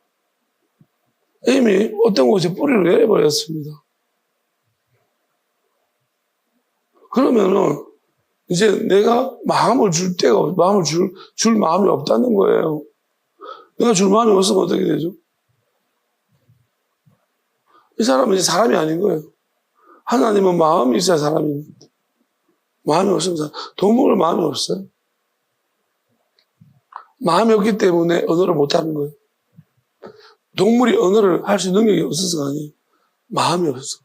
S1: 이미 어떤 곳에 뿌리를 내려버렸습니다. 그러면은 이제 내가 마음을 줄 때가, 마음을 줄 마음이 없다는 거예요. 내가 줄 마음이 없으면 어떻게 되죠? 이 사람은 이제 사람이 아닌 거예요. 하나님은 마음이 있어야 사람입니다. 마음이 없으면 동물은 마음이 없어요. 마음이 없기 때문에 언어를 못하는 거예요. 동물이 언어를 할 수 있는 능력이 없어서가 아니에요. 마음이 없어서.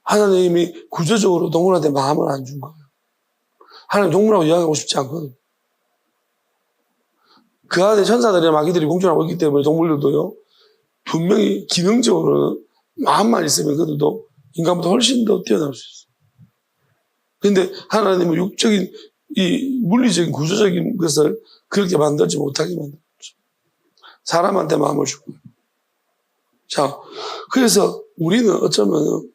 S1: 하나님이 구조적으로 동물한테 마음을 안 준 거예요. 하나님 동물하고 이야기하고 싶지 않거든요. 그 안에 천사들이나 마귀들이 공존하고 있기 때문에 동물들도요, 분명히 기능적으로는 마음만 있으면 그들도 인간보다 훨씬 더 뛰어날 수 있어요. 그런데 하나님은 육적인, 이 물리적인 구조적인 것을 그렇게 만들지 못하게 만들었죠. 사람한테 마음을 주고. 자, 그래서 우리는 어쩌면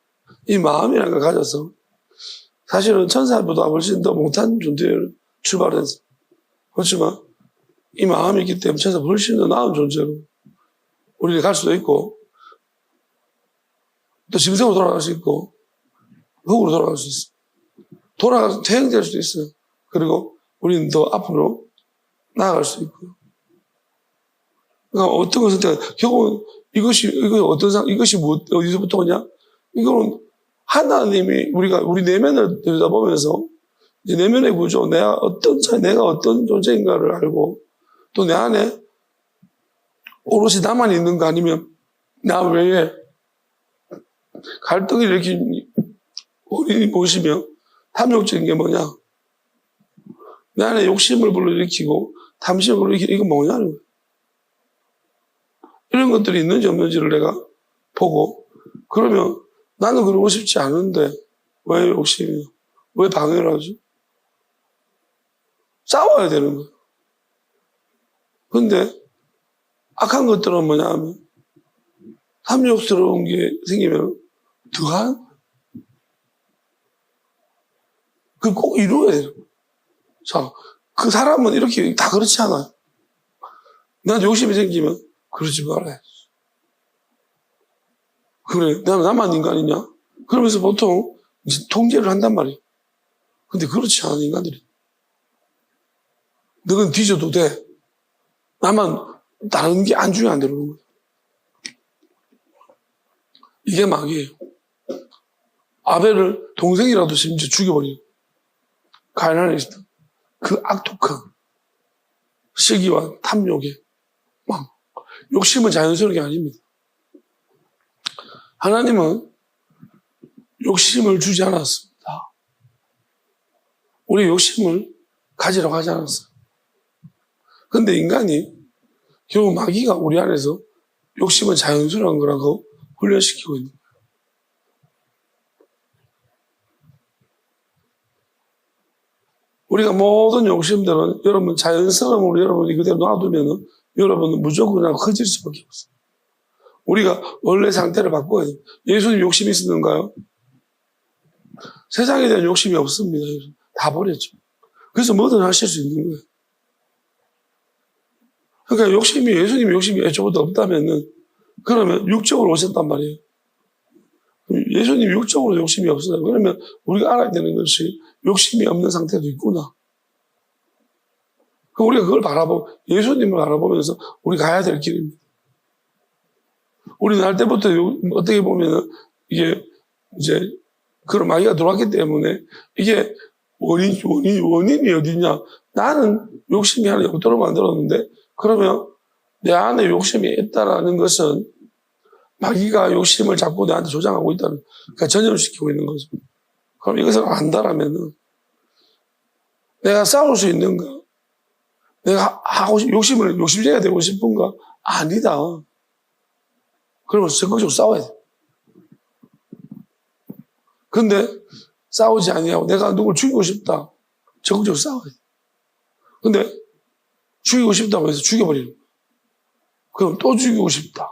S1: 이 마음이라는 걸 가져서 사실은 천사보다 훨씬 더 못한 존재를 출발해서, 그렇지만 이 마음이 있기 때문에 천사보다 훨씬 더 나은 존재로 우리를 갈 수도 있고, 또 짐승으로 돌아갈 수 있고, 흙으로 돌아갈 수 있어요. 돌아가서 퇴행될 수도 있어요. 그리고 우리는 더 앞으로 나아갈 수 있고요. 그러니까 어떤 것을 결국은 이것이 어디서부터 오냐? 이거는 하나님이 우리 내면을 들여다보면서 이제 내면의 구조, 내가 어떤 존재인가를 알고, 또 내 안에 오롯이 나만 있는가, 아니면 나 외에 갈등을 일으킨 원인이 무엇이며 탐욕적인 게 뭐냐, 내 안에 욕심을 불러일으키고 탐심을 불러일으키는 이건 뭐냐는 거예요. 이런 것들이 있는지 없는지를 내가 보고, 그러면 나는 그러고 싶지 않은데 왜 욕심이야? 왜 방해를 하지? 싸워야 되는 거예요. 근데 악한 것들은 뭐냐 하면 탐욕스러운 게 생기면 더한, 그 꼭 이루어야 돼요. 자, 그 사람은 이렇게 다 그렇지 않아요. 나한테 욕심이 생기면 그러지 말아야지. 그래, 나만 인간이냐? 그러면서 보통 이제 통제를 한단 말이에요. 근데 그렇지 않은 인간들이. 너는 뒤져도 돼. 나만 다른 게 안 주면 안 되는 거예요. 이게 마귀예요. 아벨을 동생이라도 심지어 죽여버리고, 가인을 했던 그 악독한 시기와 탐욕의 마음. 욕심은 자연스러운 게 아닙니다. 하나님은 욕심을 주지 않았습니다. 우리 욕심을 가지라고 하지 않았어요. 근데 인간이 결국 마귀가 우리 안에서 욕심은 자연스러운 거라고 훈련시키고 있는 거예요. 우리가 모든 욕심들은 여러분 자연스러움으로 여러분이 그대로 놔두면은 여러분은 무조건 그냥 커질 수밖에 없어요. 우리가 원래 상태를 바꿔야 돼요. 예수님 욕심이 있었는가요? 세상에 대한 욕심이 없습니다. 다 버렸죠. 그래서 뭐든 하실 수 있는 거예요. 그러니까 예수님의 욕심이 애초부터 없다면은, 그러면 육적으로 오셨단 말이에요. 예수님이 육적으로 욕심이 없어요. 그러면 우리가 알아야 되는 것이 욕심이 없는 상태도 있구나. 그럼 우리가 그걸 예수님을 알아보면서 우리 가야 될 길입니다. 우리는 할 때부터 어떻게 보면은 이게 이제 그런 마귀가 들어왔기 때문에 이게 원인이 어디냐. 나는 욕심이 하나 없도록 만들었는데 그러면 내 안에 욕심이 있다라는 것은 마귀가 욕심을 자꾸 나한테 조장하고 있다는, 그러니까 전염시키고 있는 거죠. 그럼 이것을 안다라면은 내가 싸울 수 있는가? 내가 욕심쟁이가 되고 싶은가? 아니다. 그러면 적극적으로 싸워야 돼. 근데 싸우지 아니하고 내가 누굴 죽이고 싶다. 적극적으로 싸워야 돼. 근데 죽이고 싶다고 해서 죽여버리는 거야. 그럼 또 죽이고 싶다.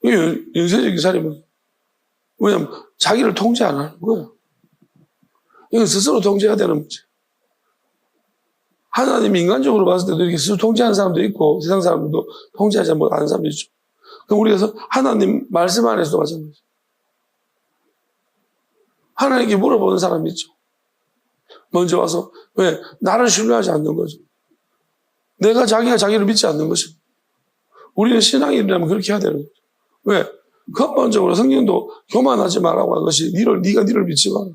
S1: 이게 연쇄적인 살인은 왜냐면 자기를 통제 안 하는 거야. 이건 스스로 통제해야 되는 문제. 하나님이 인간적으로 봤을 때도 이렇게 스스로 통제하는 사람도 있고 세상 사람들도 통제하지 못하는 사람도 있죠. 그럼 우리가 하나님 말씀 안에서도 마찬가지죠. 하나님께 물어보는 사람이 있죠. 먼저 와서 왜? 나를 신뢰하지 않는 거죠. 자기가 자기를 믿지 않는 것입니다. 우리는 신앙인이라면 그렇게 해야 되는 거죠. 왜? 근본적으로 성경도 교만하지 말라고 한 것이 네가 니를 믿지 마라.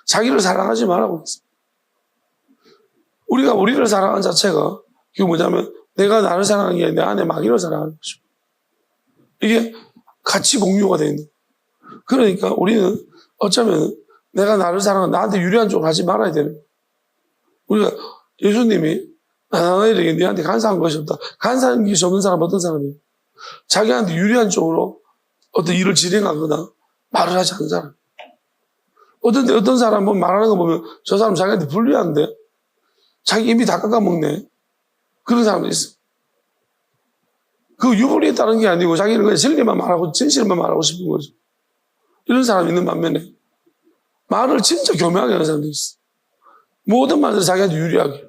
S1: 자기를 사랑하지 말라고 했습니다. 우리가 우리를 사랑하는 자체가 그게 뭐냐면 내가 나를 사랑하는 게 아니라 내 안에 마귀를 사랑하는 것입니다. 이게 같이 공유가 되어 있는 거예요. 그러니까 우리는 어쩌면 내가 나를 사랑하는 나한테 유리한 쪽을 하지 말아야 되는 거예요. 우리가 예수님이 나나에게 네한테 간사한 것이 없다. 간사한 것이 없는 사람은 어떤 사람이에요? 자기한테 유리한 쪽으로 어떤 일을 진행하거나 말을 하지 않는 사람. 어떤 사람은 말하는 거 보면 저 사람 자기한테 불리한데 자기 입이 다 깎아먹네. 그런 사람도 있어. 그 유불리에 따른 게 아니고 자기는 그냥 진리만 말하고 진실만 말하고 싶은 거죠. 이런 사람이 있는 반면에 말을 진짜 교묘하게 하는 사람도 있어. 모든 말들을 자기한테 유리하게.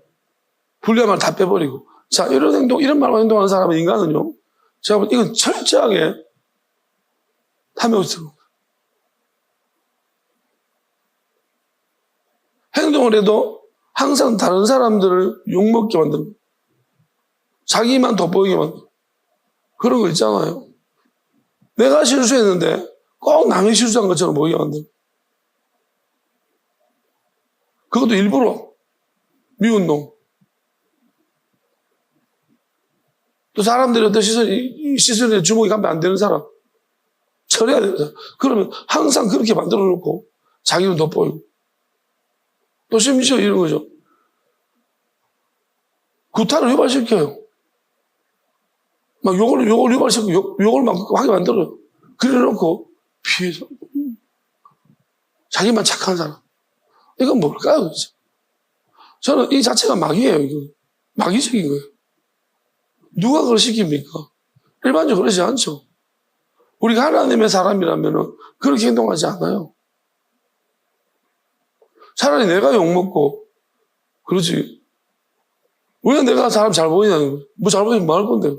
S1: 불리한 말 다 빼버리고. 자, 이런 말로 행동하는 사람은 인간은요. 제가 볼 때 이건 철저하게 탐욕스러운 거예요. 행동을 해도 항상 다른 사람들을 욕먹게 만드는, 자기만 돋보이게 만드는 그런 거 있잖아요. 내가 실수했는데 꼭 남이 실수한 것처럼 보이게 만드는, 그것도 일부러 미운 놈. 또 사람들이 어떤 시선에 주목이 가면 안 되는 사람 처리해야 됩니다. 그러면 항상 그렇게 만들어 놓고 자기는 돋보이고, 또 심지어 이런 거죠. 구타를 유발시켜요. 막 욕을 유발시키고 욕을 막 하게 만들어요. 그래 놓고 피해서 자기만 착한 사람. 이건 뭘까요? 그렇죠? 저는 이 자체가 마귀예요. 이거 마귀적인 거예요. 누가 그걸 시킵니까? 일반적으로 그러지 않죠. 우리가 하나님의 사람이라면 그렇게 행동하지 않아요. 차라리 내가 욕먹고, 그렇지. 왜 내가 사람 잘 보이냐는 거예요. 뭐 잘 보이면 뭐 할 건데.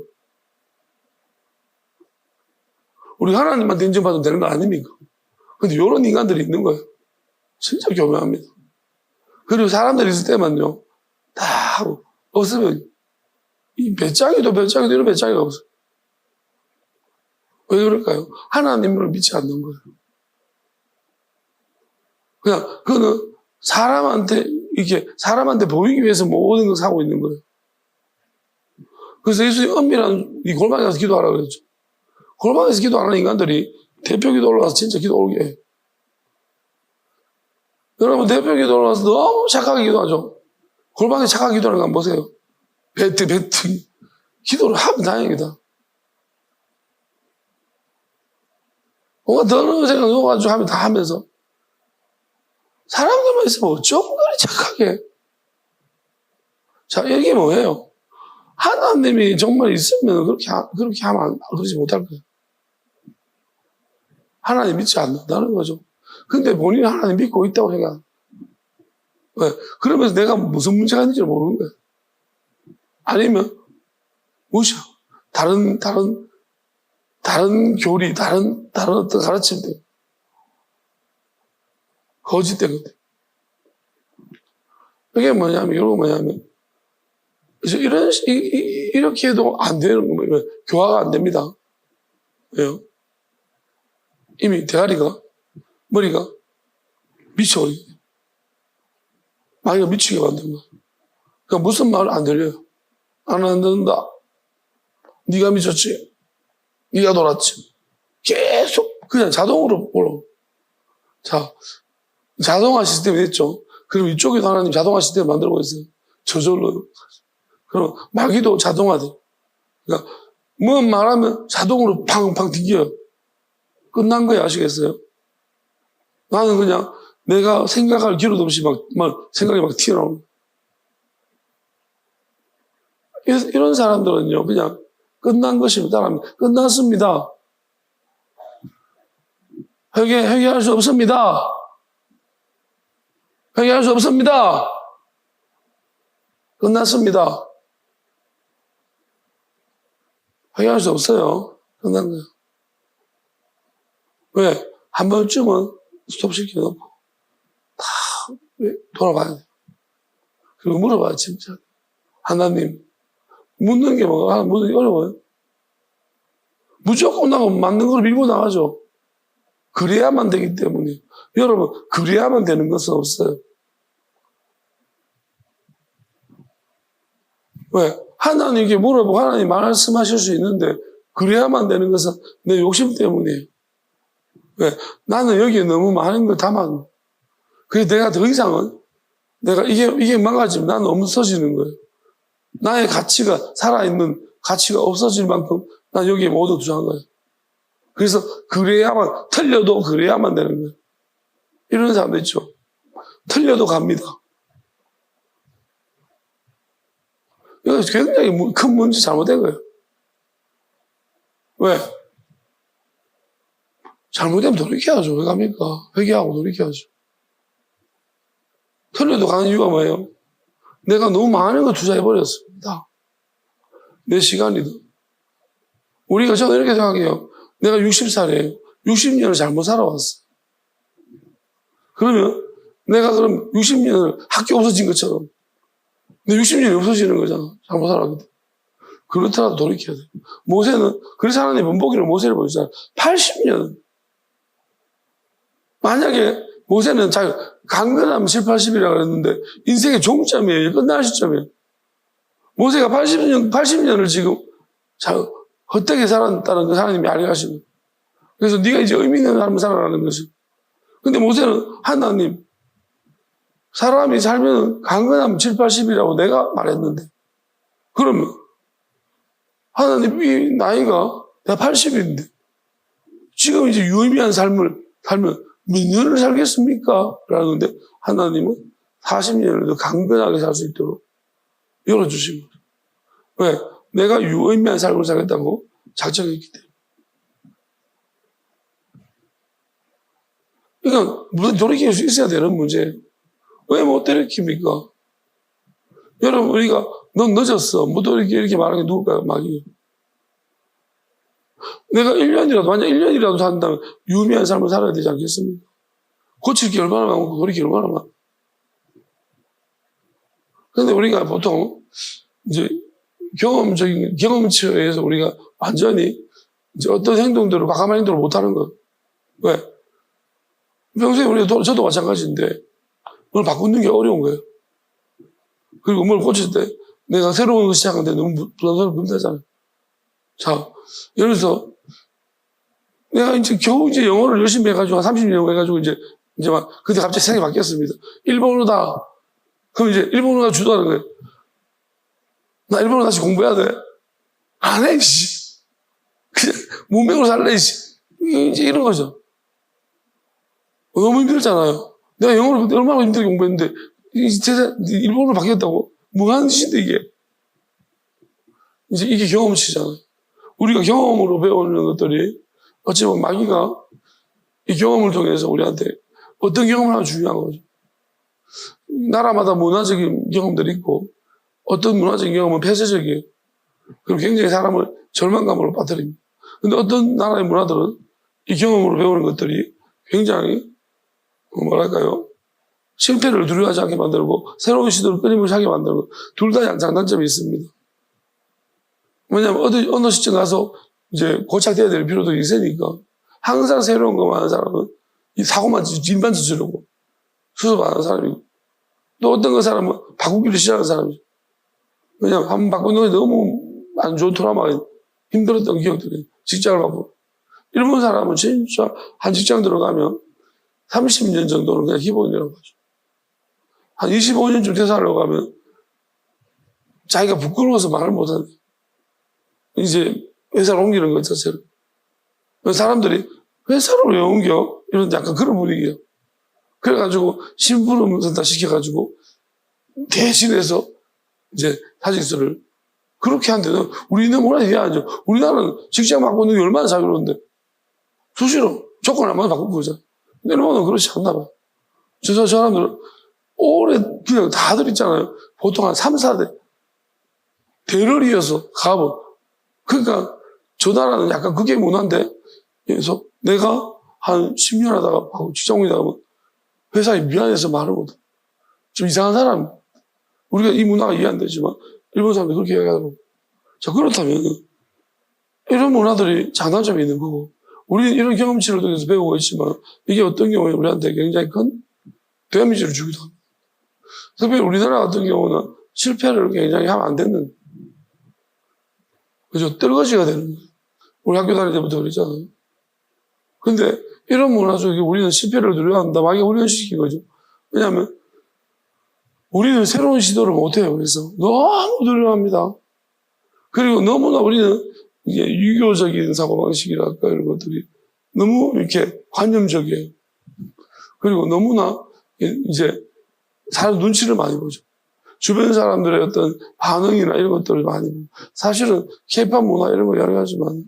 S1: 우리 하나님한테 인정받으면 되는 거 아닙니까? 근데 이런 인간들이 있는 거예요. 진짜 교묘합니다. 그리고 사람들이 있을 때만요, 다 없으면, 이 배짱이도 이런 배짱이가 없어요. 왜 그럴까요? 하나님을 믿지 않는 거예요. 그냥, 그거는 사람한테 보이기 위해서 모든 걸 사고 있는 거예요. 그래서 예수님 은밀한 이 골방에 가서 기도하라고 그랬죠. 골방에서 기도 안 하는 인간들이 대표 기도 올라가서 진짜 기도 올게 해. 여러분, 대표 기도 올라가서 너무 착하게 기도하죠. 골방에 착하게 기도하는 거 한번 보세요. 배트. 기도를 하면 다행이다. 뭔가 더러운 생각 누워가지고 하면 다 하면서. 사람들만 있으면 어쩜 그리 착하게. 자, 이게 뭐예요? 하나님이 정말 있으면 그렇게 하면 그러지 못할 거예요. 하나님 믿지 않는다는 거죠. 근데 본인이 하나님 믿고 있다고 생각. 왜? 그러면서 내가 무슨 문제가 있는지 모르는 거예요. 아니면 무시하고 다른 다른 교리, 다른 어떤 가르침 때문에. 거짓 때문에. 이게 뭐냐면, 이런 거 뭐냐면, 그래서 이렇게 해도 안 되는 거예요. 교화가 안 됩니다. 왜요? 이미 대가리가, 머리가 미쳐버리고, 마귀가 미치게 만든 거야. 그러니까 무슨 말 안 들려요. 안 듣는다. 네가 미쳤지. 네가 돌았지. 계속 그냥 자동으로 보러. 자, 자동화 시스템이 됐죠. 그럼 이쪽에도 하나님 자동화 시스템 만들고 있어요. 저절로. 그럼 마귀도 자동화돼. 그러니까 뭐 말하면 자동으로 팡팡 튕겨요. 끝난 거예요. 아시겠어요? 나는 그냥 내가 생각할 기회도 없이 막 생각이 막 튀어나오는 거예요. 이런 사람들은요, 그냥 끝난 것입니다. 끝났습니다. 회개할 수 없습니다. 회개할 수 없습니다. 끝났습니다. 회개할 수 없어요. 끝난 거예요. 왜? 한 번쯤은 스톱시켜놓고 다 돌아봐야 돼요. 그리고 물어봐요, 진짜. 하나님, 묻는 게 뭐가, 묻는 게 어려워요. 무조건 나가 맞는 걸 밀고 나가죠. 그래야만 되기 때문에. 여러분, 그래야만 되는 것은 없어요. 왜? 하나님께 물어보고 하나님 말씀하실 수 있는데, 그래야만 되는 것은 내 욕심 때문이에요. 왜? 나는 여기에 너무 많은 걸 담아. 그래서 내가 더 이상은, 내가 이게 망가지면 나는 없어지는 거예요. 나의 가치가, 살아있는 가치가 없어질 만큼 난 여기에 모두 투자한 거예요. 그래서 그래야만, 틀려도 그래야만 되는 거예요. 이런 사람도 있죠. 틀려도 갑니다. 이거 굉장히 큰 문제 잘못된 거예요. 왜? 잘못되면 돌이켜야죠. 왜 갑니까? 회개하고 돌이켜야죠. 틀려도 가는 이유가 뭐예요? 내가 너무 많은 걸 투자해버렸습니다. 내 시간이든. 우리가 저는 이렇게 생각해요. 내가 60살이에요. 60년을 잘못 살아왔어. 그러면 내가 그럼 60년을 학교 없어진 것처럼 내 60년이 없어지는 거잖아. 잘못 살았거든. 그렇더라도 돌이켜야 돼. 모세는, 그래서 하나님 본보기로 모세를 보여주잖아. 80년. 만약에 모세는 강건하면 7, 80이라고 그랬는데 인생의 종점이에요. 끝날 시점이에요. 모세가 80년을 지금 헛되게 살았다는 걸 하나님이 알게 하시고. 그래서 네가 이제 의미 있는 삶을 살아라는 것이. 근데 모세는 하나님, 사람이 살면 강건하면 7, 80이라고 내가 말했는데. 그러면 하나님, 이 나이가 내가 80인데 지금 이제 유의미한 삶을 살면 몇 년을 살겠습니까? 라는데 하나님은 40년을 더 강건하게 살 수 있도록 열어주신 거예요. 왜? 내가 유의미한 삶을 살겠다고 작정했기 때문에. 그러니까 무슨 돌이킬 수 있어야 되는 문제예요. 왜 못 돌이킵니까? 여러분, 우리가 넌 늦었어. 못 돌이켜 이렇게 말하는 게 누굴까요? 마귀. 내가 1년이라도, 만약 1년이라도 산다면 유의미한 삶을 살아야 되지 않겠습니까? 고칠 게 얼마나 많고 돌이킬 게 얼마나 많고. 그런데 우리가 보통 이제 경험치에 의해서 우리가 완전히 이제 어떤 행동들을 과감한 행동을 못하는 거예요. 왜? 평소에 저도 마찬가지인데 뭘 바꾸는 게 어려운 거예요. 그리고 뭘 고칠 때 내가 새로운 거 시작하는데 너무 부담스럽고 힘들잖아요. 자, 예를 들어서 내가 이제 겨우 이제 영어를 열심히 해가지고 한 30년 해가지고 이제 막 그때 갑자기 생각이 바뀌었습니다. 일본어다. 그럼 이제 일본어가 주도하는 거예요. 나 일본어 다시 공부해야 돼. 안 해, 씨. 그냥 문맹으로 살래, 씨. 이제 이런 거죠. 너무 힘들잖아요. 내가 영어를 얼마나 힘들게 공부했는데 일본어로 바뀌었다고? 뭐 하는 짓인데 이게? 이제 이게 경험치잖아요. 우리가 경험으로 배우는 것들이 어찌 보면 마귀가 이 경험을 통해서 우리한테 어떤 경험을 하면 중요한 거죠. 나라마다 문화적인 경험들이 있고 어떤 문화적인 경험은 폐쇄적이에요. 그리고 굉장히 사람을 절망감으로 빠뜨립니다. 근데 어떤 나라의 문화들은 이 경험으로 배우는 것들이 굉장히, 뭐랄까요, 실패를 두려워하지 않게 만들고, 새로운 시도를 끊임없이 하게 만들고, 둘 다 장단점이 있습니다. 왜냐면, 어느 시점 가서 이제 고착돼야 될 필요도 있으니까, 항상 새로운 것만 하는 사람은 이 사고만 진반 치려고 수습 안 하는 사람이고, 또 어떤 그 사람은 바꾸기를 싫어하는 사람이죠. 왜냐면, 한번 바꾸는 게 너무 안 좋은 트라우마가 힘들었던 기억들이, 직장을 바꾸고. 이런 사람은 진짜 한 직장 들어가면 30년 정도는 그냥 기본이라고 하죠. 한 25년쯤 퇴사하려고 하면 자기가 부끄러워서 말을 못하네. 이제 회사를 옮기는 것 자체를. 사람들이 회사를 왜 옮겨? 이런 약간 그런 분위기예요. 그래가지고 심부름 다 시켜가지고 대신해서 이제 사직서를 그렇게 한대요. 우리는 뭐라 해야죠. 우리나라는 직장 바꾸는 게 얼마나 자유로운데. 수시로 조건 한번 바꾸고 보자. 근데 일본은 그렇지 않나 봐. 저 사람들은 오래 그냥 다들 있잖아요. 보통 한 3, 4대. 대를 이어서 가본. 그러니까 저 나라는 약간 그게 문화인데, 그래서 내가 한 10년 하다가 직장 옮기다가 하면 회사에 미안해서 말을 못해. 좀 이상한 사람. 우리가 이 문화가 이해 안 되지만 일본 사람들 그렇게 이야기하더라고. 자, 그렇다면 이런 문화들이 장단점이 있는 거고, 우리는 이런 경험치를 통해서 배우고 있지만 이게 어떤 경우에 우리한테 굉장히 큰 데미지를 주기도 합니다. 특별히 우리나라 같은 경우는 실패를 굉장히 하면 안 되는, 그죠? 떨거지가 되는 거예요. 우리 학교 다닐 때부터 그랬잖아요. 근데 이런 문화 속에 우리는 실패를 두려워한다. 막이 훈련시킨 거죠. 왜냐하면 우리는 새로운 시도를 못해요. 그래서 너무 두려워합니다. 그리고 너무나 우리는 이게 유교적인 사고방식이랄까 이런 것들이 너무 이렇게 관념적이에요. 그리고 너무나 이제 사람 눈치를 많이 보죠. 주변 사람들의 어떤 반응이나 이런 것들을 많이 보고. 사실은 케이팝 문화 이런 거 여러 가지만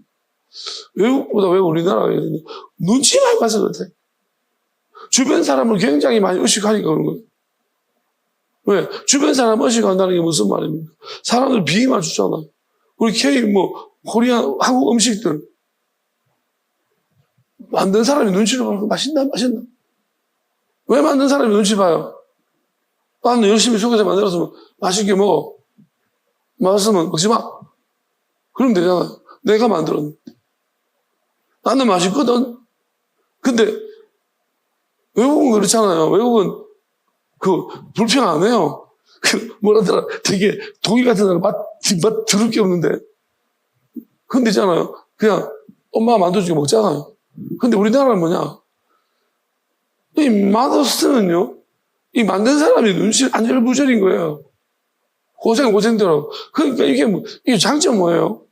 S1: 외국보다 왜 우리나라가 눈치 많이 봐서 그렇대. 주변 사람을 굉장히 많이 의식하니까 그런 거예요. 왜? 주변 사람 의식한다는 게 무슨 말입니까? 사람들 비위만 주잖아요. 우리 코리아, 한국 음식들. 만든 사람이 눈치를 보고 맛있나? 왜 만든 사람이 눈치 봐요? 나는 열심히 속에서 만들었으면 맛있게 먹어. 맛없으면 먹지 마. 그러면 되잖아요. 내가 만들었는데. 나는 맛있거든. 근데 외국은 그렇잖아요. 외국은 불평 안 해요. 뭐라더라. 되게 독일 같은 데는 맛 더럽게 없는데. 근데 있잖아요. 그냥 엄마가 만들어주게 먹잖아요. 근데 우리나라는 뭐냐. 이 맛없으면요. 이 만든 사람이 눈치 안절부절인 거예요. 고생대로. 그러니까 이게 장점 뭐예요?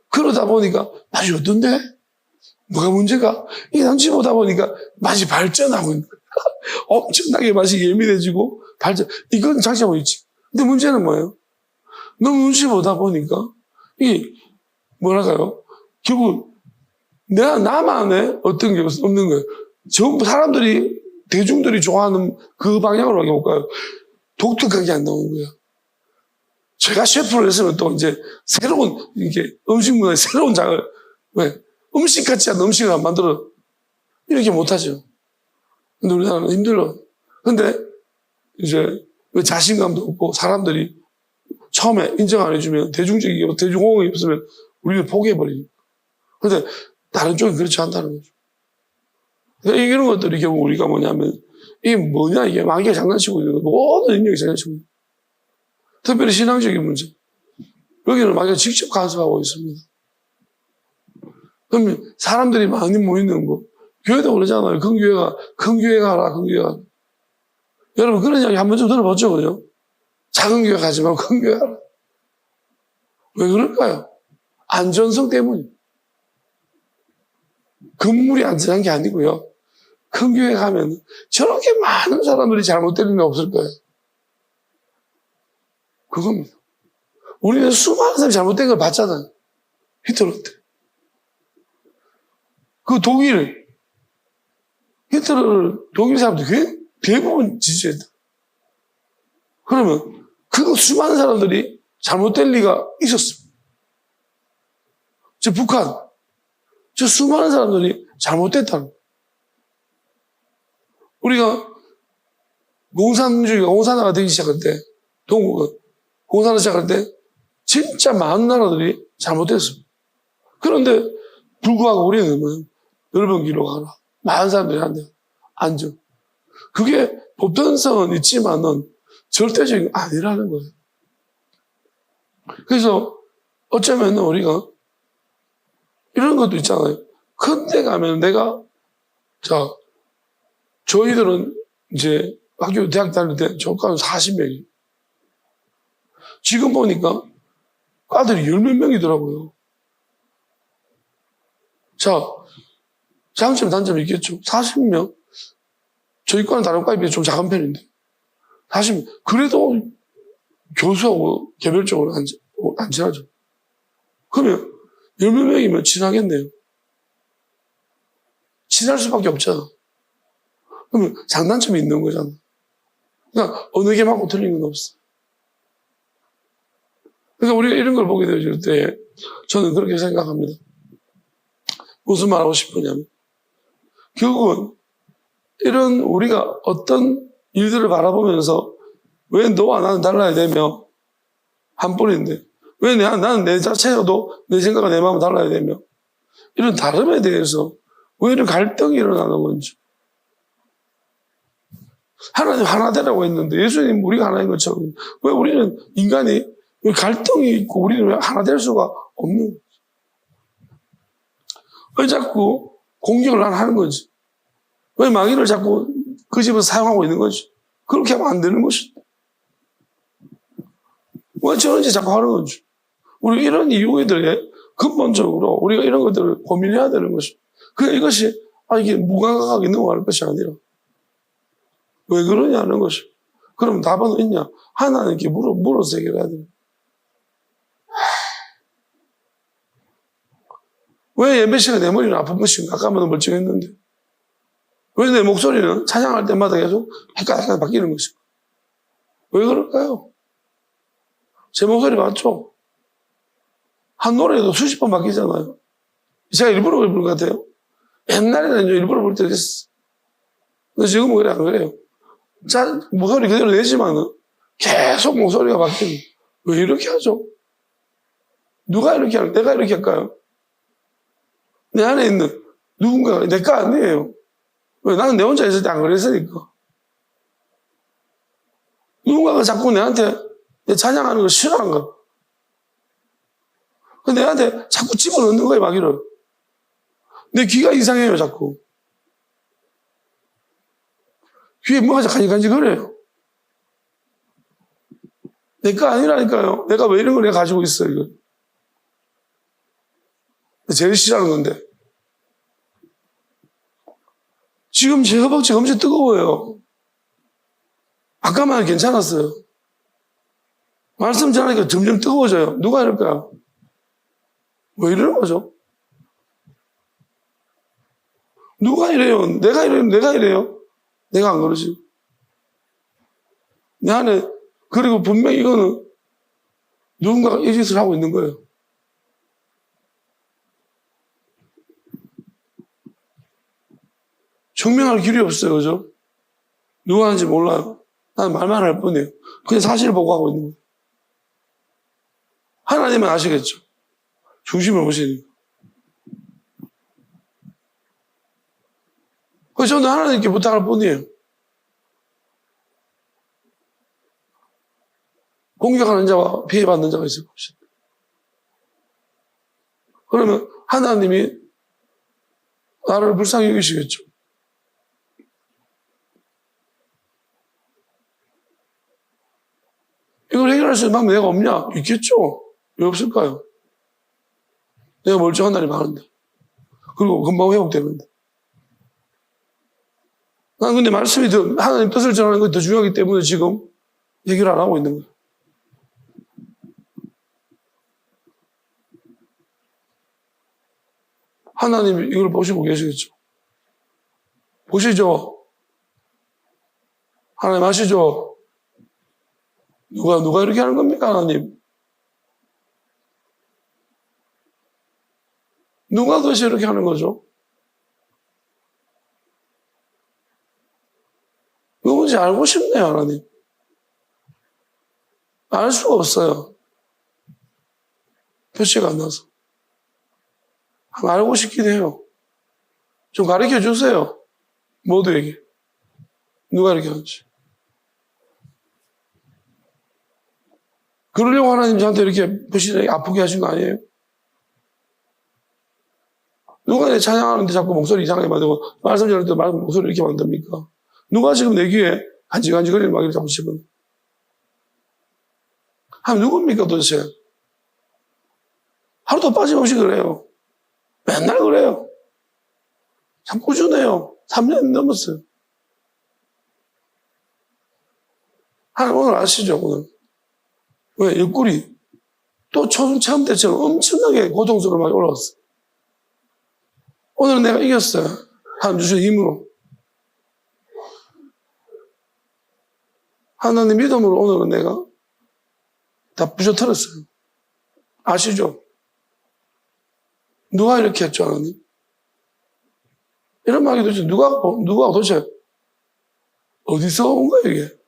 S1: 그러다 보니까 맛이 어떤데? 뭐가 문제가? 이 눈치 보다 보니까 맛이 발전하고 있는 거예요. 엄청나게 맛이 예민해지고 이건 장점은 있지. 근데 문제는 뭐예요? 너무 눈치 보다 보니까 뭐랄까요? 결국 나만의 어떤 게 없는 거예요. 전부 대중들이 좋아하는 그 방향으로 가게 못 가요. 독특하게 안 나오는 거예요. 제가 셰프를 했으면 또 이제 새로운, 음식 문화의 새로운 장을, 왜? 음식 같지 않은 음식을 안 만들어. 이렇게 못하죠. 근데 우리나라는 힘들어. 근데 이제 왜 자신감도 없고 사람들이 처음에 인정 안 해주면 대중호응이 없으면 우리를 포기해버리니까. 근데 다른 쪽은 그렇지 않다는 거죠. 그러니까 이런 것들이 결국 우리가 뭐냐면, 이게 뭐냐, 이게 마귀가 장난치고 있는 거, 모든 인력이 장난치고 있는 거. 특별히 신앙적인 문제. 여기는 마귀가 직접 간섭하고 있습니다. 그러면 사람들이 많이 모이는 거, 교회도 그러잖아요. 큰 교회가 하라. 여러분, 그런 이야기 한 번쯤 들어봤죠, 그죠? 작은 교회 가지 말고 큰 교회 하라. 왜 그럴까요? 안전성 때문이에요. 건물이 안전한 게 아니고요. 큰 교회 가면 저렇게 많은 사람들이 잘못된 일은 없을 거예요. 그겁니다. 우리는 수많은 사람이 잘못된 걸 봤잖아요. 히틀러 때. 히틀러를 독일 사람들이 대부분 지지했다. 그러면 그 수많은 사람들이 잘못될 리가 있었습니다. 즉 북한. 저 수많은 사람들이 잘못됐다는 거예요. 우리가 공산주의가 되기 시작할 때, 동국은 공산을 시작할 때 진짜 많은 나라들이 잘못됐습니다. 그런데 불구하고 우리는 넓은 길로 가라. 많은 사람들이 한대. 안전. 그게 보편성은 있지만은 절대적인 게 아니라는 거예요. 그래서 어쩌면 우리가 이런 것도 있잖아요. 큰 데 가면 저희들은 이제 대학 다닐 때 조과는 40명이. 지금 보니까 과들이 10몇 명이더라고요. 자, 장점, 단점이 있겠죠. 40명. 저희 과는 다른 과에 비해 좀 작은 편인데. 40명. 그래도 교수하고 개별적으로 안 친하죠. 그러면 10몇 명이면 친하겠네요. 친할 수밖에 없잖아. 그러면 장단점이 있는 거잖아. 그러니까 어느 게 맞고 틀린 건 없어. 그러니까 우리가 이런 걸 보게 될 때 저는 그렇게 생각합니다. 무슨 말 하고 싶으냐면 결국은 이런 우리가 어떤 일들을 바라보면서 왜 너와 나는 달라야 되며 한 뿐인데 왜 나는 내 자체로도 내 생각과 내 마음은 달라야 되며 이런 다름에 대해서 왜 이런 갈등이 일어나는 건지. 하나님 하나 되라고 했는데 예수님 우리가 하나인 것처럼 왜 우리는 인간이 왜 갈등이 있고 우리는 왜 하나 될 수가 없는 거지? 왜 자꾸 공격을 하는 건지? 왜 마귀를 자꾸 그 집에서 사용하고 있는 거지? 그렇게 하면 안 되는 것이다. 왜 저런지 자꾸 하는 건지? 우리 이런 이유들에 근본적으로 우리가 이런 것들을 고민해야 되는 것이다. 이것이 이게 무감각하게 넘어갈 것이 아니라 왜 그러냐는 것이. 그럼 답은 있냐? 하나님께 물어서 해결해야 돼. 왜 예배 시간에 내 머리는 아픈 것인가? 아까보다 멀쩡했는데. 왜 내 목소리는 찬양할 때마다 계속 헷갈헷갈 바뀌는 것인가? 왜 그럴까요? 제 목소리 맞죠? 한 노래도 수십 번 바뀌잖아요. 제가 일부러 부른 것 같아요. 옛날에는 일부러 부를 때도 있었어. 근데 지금은 그래, 안 그래요? 목소리 그대로 내지만은 계속 목소리가 바뀌는. 왜 이렇게 하죠? 누가 이렇게 할까요? 내가 이렇게 할까요? 내 안에 있는 누군가가 내 거 아니에요. 왜? 나는 내 혼자 있을 때 안 그랬으니까. 누군가가 자꾸 내한테 내 찬양하는 걸 싫어하는 거야. 내한테 자꾸 집어넣는 거예요, 마귀를. 내 귀가 이상해요, 자꾸. 귀에 뭐가 간질간질거려요. 내 거 아니라니까요. 내가 왜 이런 걸 내가 가지고 있어, 이거. 제일 싫어하는 건데. 지금 제 허벅지가 엄청 뜨거워요. 아까만 괜찮았어요. 말씀 전하니까 점점 뜨거워져요. 누가 이럴까요? 왜 이러는 거죠? 누가 이래요? 내가 이래요? 내가 안 그러지. 내 안에, 그리고 분명히 이거는 누군가가 이 짓을 하고 있는 거예요. 증명할 길이 없어요, 그죠? 누가 하는지 몰라요. 나는 말만 할 뿐이에요. 그냥 사실을 보고 하고 있는 거예요. 하나님은 아시겠죠? 중심을 보시니까. 그래서 저는 하나님께 부탁할 뿐이에요. 공격하는 자와 피해받는 자가 있을 것이다. 그러면 하나님이 나를 불쌍히 여기시겠죠. 이걸 해결할 수 있는 방법이 내가 없냐? 있겠죠. 왜 없을까요? 내가 멀쩡한 날이 많은데. 그리고 금방 회복되는데. 난 근데 말씀이 하나님 뜻을 전하는 것이 더 중요하기 때문에 지금 얘기를 안 하고 있는 거예요. 하나님이 이걸 보시고 계시겠죠. 보시죠. 하나님 아시죠? 누가 이렇게 하는 겁니까, 하나님? 누가 도대체 이렇게 하는 거죠? 누군지 알고 싶네요, 하나님. 알 수가 없어요. 표시가 안 나서. 알고 싶긴 해요. 좀 가르쳐 주세요. 모두에게. 누가 이렇게 하는지. 그러려고 하나님 저한테 이렇게 표시를 아프게 하신 거 아니에요? 누가 내 찬양하는데 자꾸 목소리 이상하게 만들고, 말씀 전할 때 목소리 이렇게 만듭니까? 누가 지금 내 귀에 간질간질거리는 막 이렇게 자꾸 씹은? 누굽니까 도대체? 하루도 빠짐없이 그래요. 맨날 그래요. 참 꾸준해요. 3년 넘었어요. 하나님 오늘 아시죠? 오늘. 왜? 옆구리. 또 처음 때처럼 엄청나게 고통스러워 많이 올라왔어요. 오늘은 내가 이겼어요. 하나님 주신 힘으로. 하나님 믿음으로 오늘은 내가 다 부셔뜨렸어요. 아시죠? 누가 이렇게 했죠, 하나님? 이런 말이 도대체 누가 도대체 어디서 온 거예요, 이게?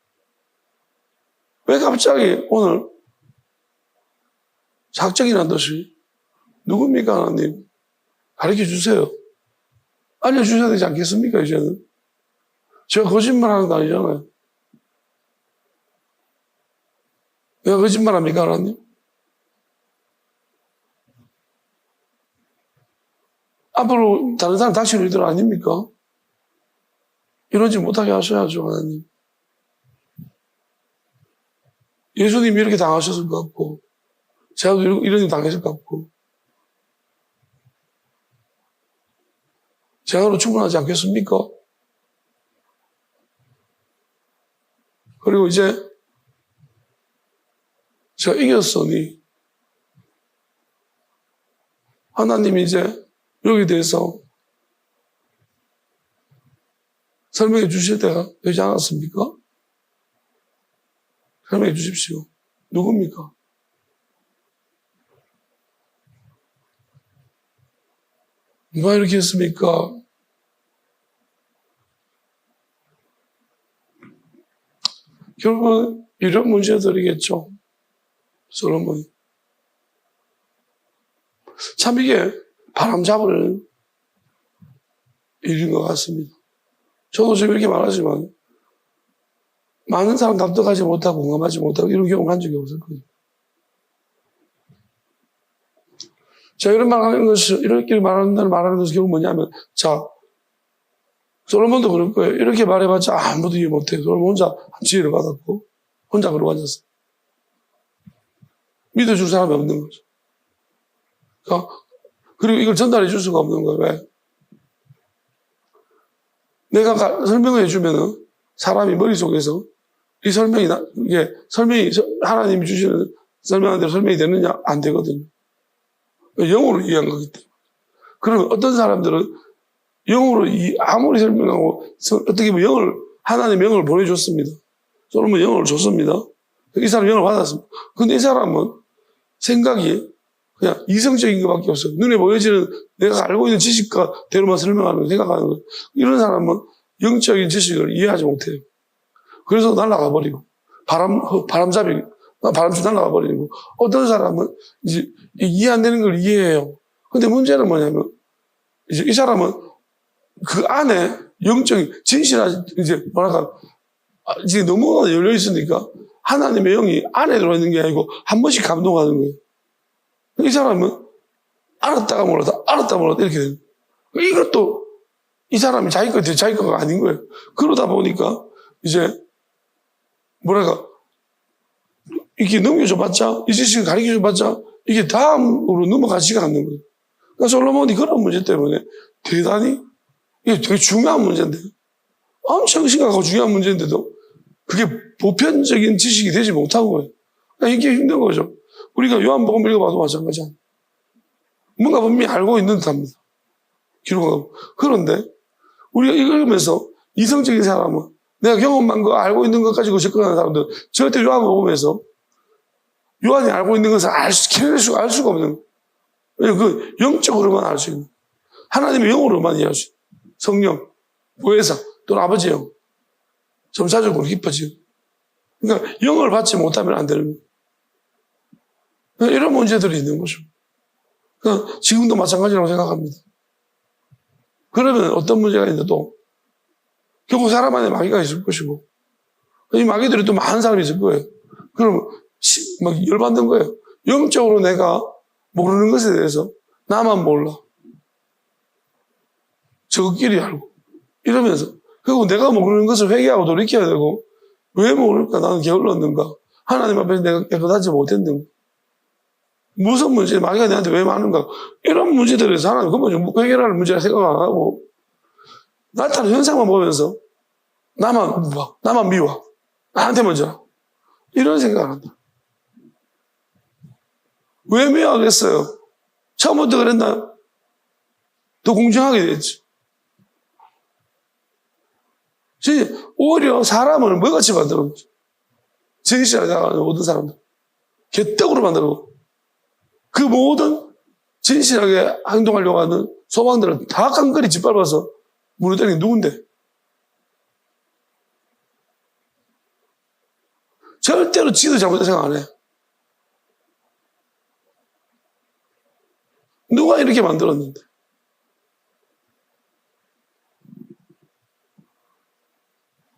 S1: 왜 갑자기 오늘 작정이란 듯이 누굽니까, 하나님? 가르쳐 주세요. 알려주셔야 되지 않겠습니까, 이제는? 제가 거짓말 하는 거 아니잖아요. 내가 거짓말 합니까, 하나님? 앞으로 다른 사람 닥칠 일들 아닙니까? 이러지 못하게 하셔야죠, 하나님. 예수님이 이렇게 당하셨을 것 같고, 제가 이런 일 당했을 것 같고, 제가로 충분하지 않겠습니까? 그리고 이제 제가 이겼으니 하나님이 이제 여기에 대해서 설명해 주실 때가 되지 않았습니까? 설명해 주십시오. 누굽니까? 누가 이렇게 했습니까? 결국은 이런 문제들이겠죠. 솔로몬이. 참 이게 바람 잡을 일인 것 같습니다. 저도 지금 이렇게 말하지만 많은 사람 납득하지 못하고 공감하지 못하고 이런 경험 한 적이 없을 거예요. 제가 이런 말 하는 것이, 이렇게 말하는 것이 결국 뭐냐면, 자, 솔로몬도 그럴 거예요. 이렇게 말해봤자 아무도 이해 못해요. 솔로몬 혼자 지혜를 받았고, 혼자 그러고 앉았어요. 믿어줄 사람이 없는 거죠. 그리고 이걸 전달해 줄 수가 없는 거예요. 왜? 내가 설명을 해주면은 사람이 머릿속에서 이 설명이, 하나님이 주시는 설명한 대로 설명이 되느냐? 안 되거든요. 영어로 이해한 거기 때문에. 그러면 어떤 사람들은 영어로 아무리 설명하고 어떻게 보면 하나님 영어를 보내줬습니다. 솔로몬 영어를 줬습니다. 이 사람 영어를 받았습니다. 근데 이 사람은 생각이 그냥 이성적인 것밖에 없어요. 눈에 보여지는 내가 알고 있는 지식과대로만 설명하는 거 생각하는 거예요. 이런 사람은 영적인 지식을 이해하지 못해요. 그래서 날아가 버리고 바람잡이 날아가 버리고 어떤 사람은 이제 이해 안 되는 걸 이해해요. 근데 문제는 뭐냐면 이제 이 사람은 그 안에 영적인 진실한 이제 뭐랄까 이제 너무나 열려 있으니까 하나님의 영이 안에 들어와 있는 게 아니고 한 번씩 감동하는 거예요. 이 사람은 알았다가 몰랐다 이렇게 되는 거예요. 이것도 이 사람이 자기 거가 아닌 거예요. 그러다 보니까 이제 뭐랄까 이렇게 넘겨줘봤자 이 지식을 가르쳐줘봤자 이게 다음으로 넘어가지가 않는 거예요. 그러니까 솔로몬이 그런 문제 때문에 대단히 이게 되게 중요한 문제인데 엄청 심각하고 중요한 문제인데도 그게 보편적인 지식이 되지 못한 거예요. 그러니까 이게 힘든 거죠. 우리가 요한복음 읽어봐도 마찬가지야. 뭔가 분명히 알고 있는 듯합니다. 기록하고. 그런데 우리가 읽으면서 이성적인 사람은 내가 경험한 거 알고 있는 것 가지고 접근하는 사람들은 절대 요한복음에서 요한이 알고 있는 것을 알 수가 없는 거예요. 그 영적으로만 알 수 있는, 하나님의 영으로만 이해할 수 있는 성령, 보혜사 또는 아버지 영, 점차적으로 깊어지고. 그러니까 영을 받지 못하면 안 되는 거예요. 이런 문제들이 있는 거죠. 그러니까 지금도 마찬가지라고 생각합니다. 그러면 어떤 문제가 있는데 또 결국 사람 안에 마귀가 있을 것이고, 이 마귀들이 또 많은 사람이 있을 거예요. 그럼 막 열받는 거예요. 영적으로 내가 모르는 것에 대해서 나만 몰라, 저끼리 알고 이러면서 결국 내가 모르는 것을 회개하고 돌이켜야 되고, 왜 모를까? 나는 게을렀는가? 하나님 앞에서 내가 깨끗하지 못했는가? 무슨 문제, 마귀가 내한테 왜 많은가? 이런 문제들에서 하나님 근본적으로 해결하는 문제라 생각 안 하고 나타나는 현상만 보면서 나만 봐, 나만 미워, 나한테 먼저 이런 생각을 한다. 왜 미워하겠어요? 처음부터 그랬나? 더 공정하게 됐지. 오히려 사람을 뭐같이 만드는 거죠. 진실하게 나가는 모든 사람들 개떡으로 만들고, 그 모든 진실하게 행동하려고 하는 소망들을 다 깡그리 짓밟아서 무너뜨리는 게 누군데? 절대로 지도 잘못된 생각 안 해. 누가 이렇게 만들었는데?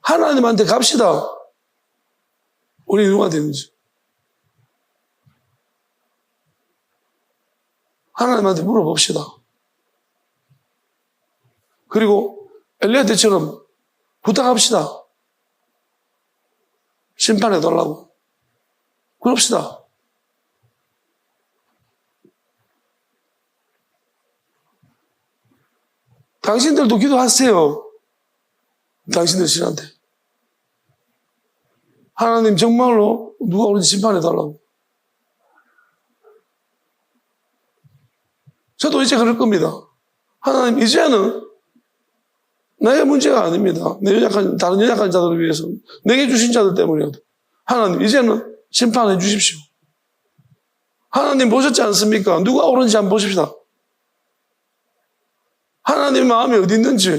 S1: 하나님한테 갑시다. 우리 누가 되는지. 하나님한테 물어봅시다. 그리고 엘리야 때처럼 부탁합시다. 심판해달라고. 그럽시다. 당신들도 기도하세요. 당신들 신한테. 하나님 정말로 누가 우리 심판해달라고. 저도 이제 그럴 겁니다. 하나님, 이제는 나의 문제가 아닙니다. 내 연약한, 다른 연약한 자들을 위해서, 내게 주신 자들 때문이라도. 하나님, 이제는 심판해 주십시오. 하나님 보셨지 않습니까? 누가 옳은지 한번 보십시다. 하나님 마음이 어디 있는지,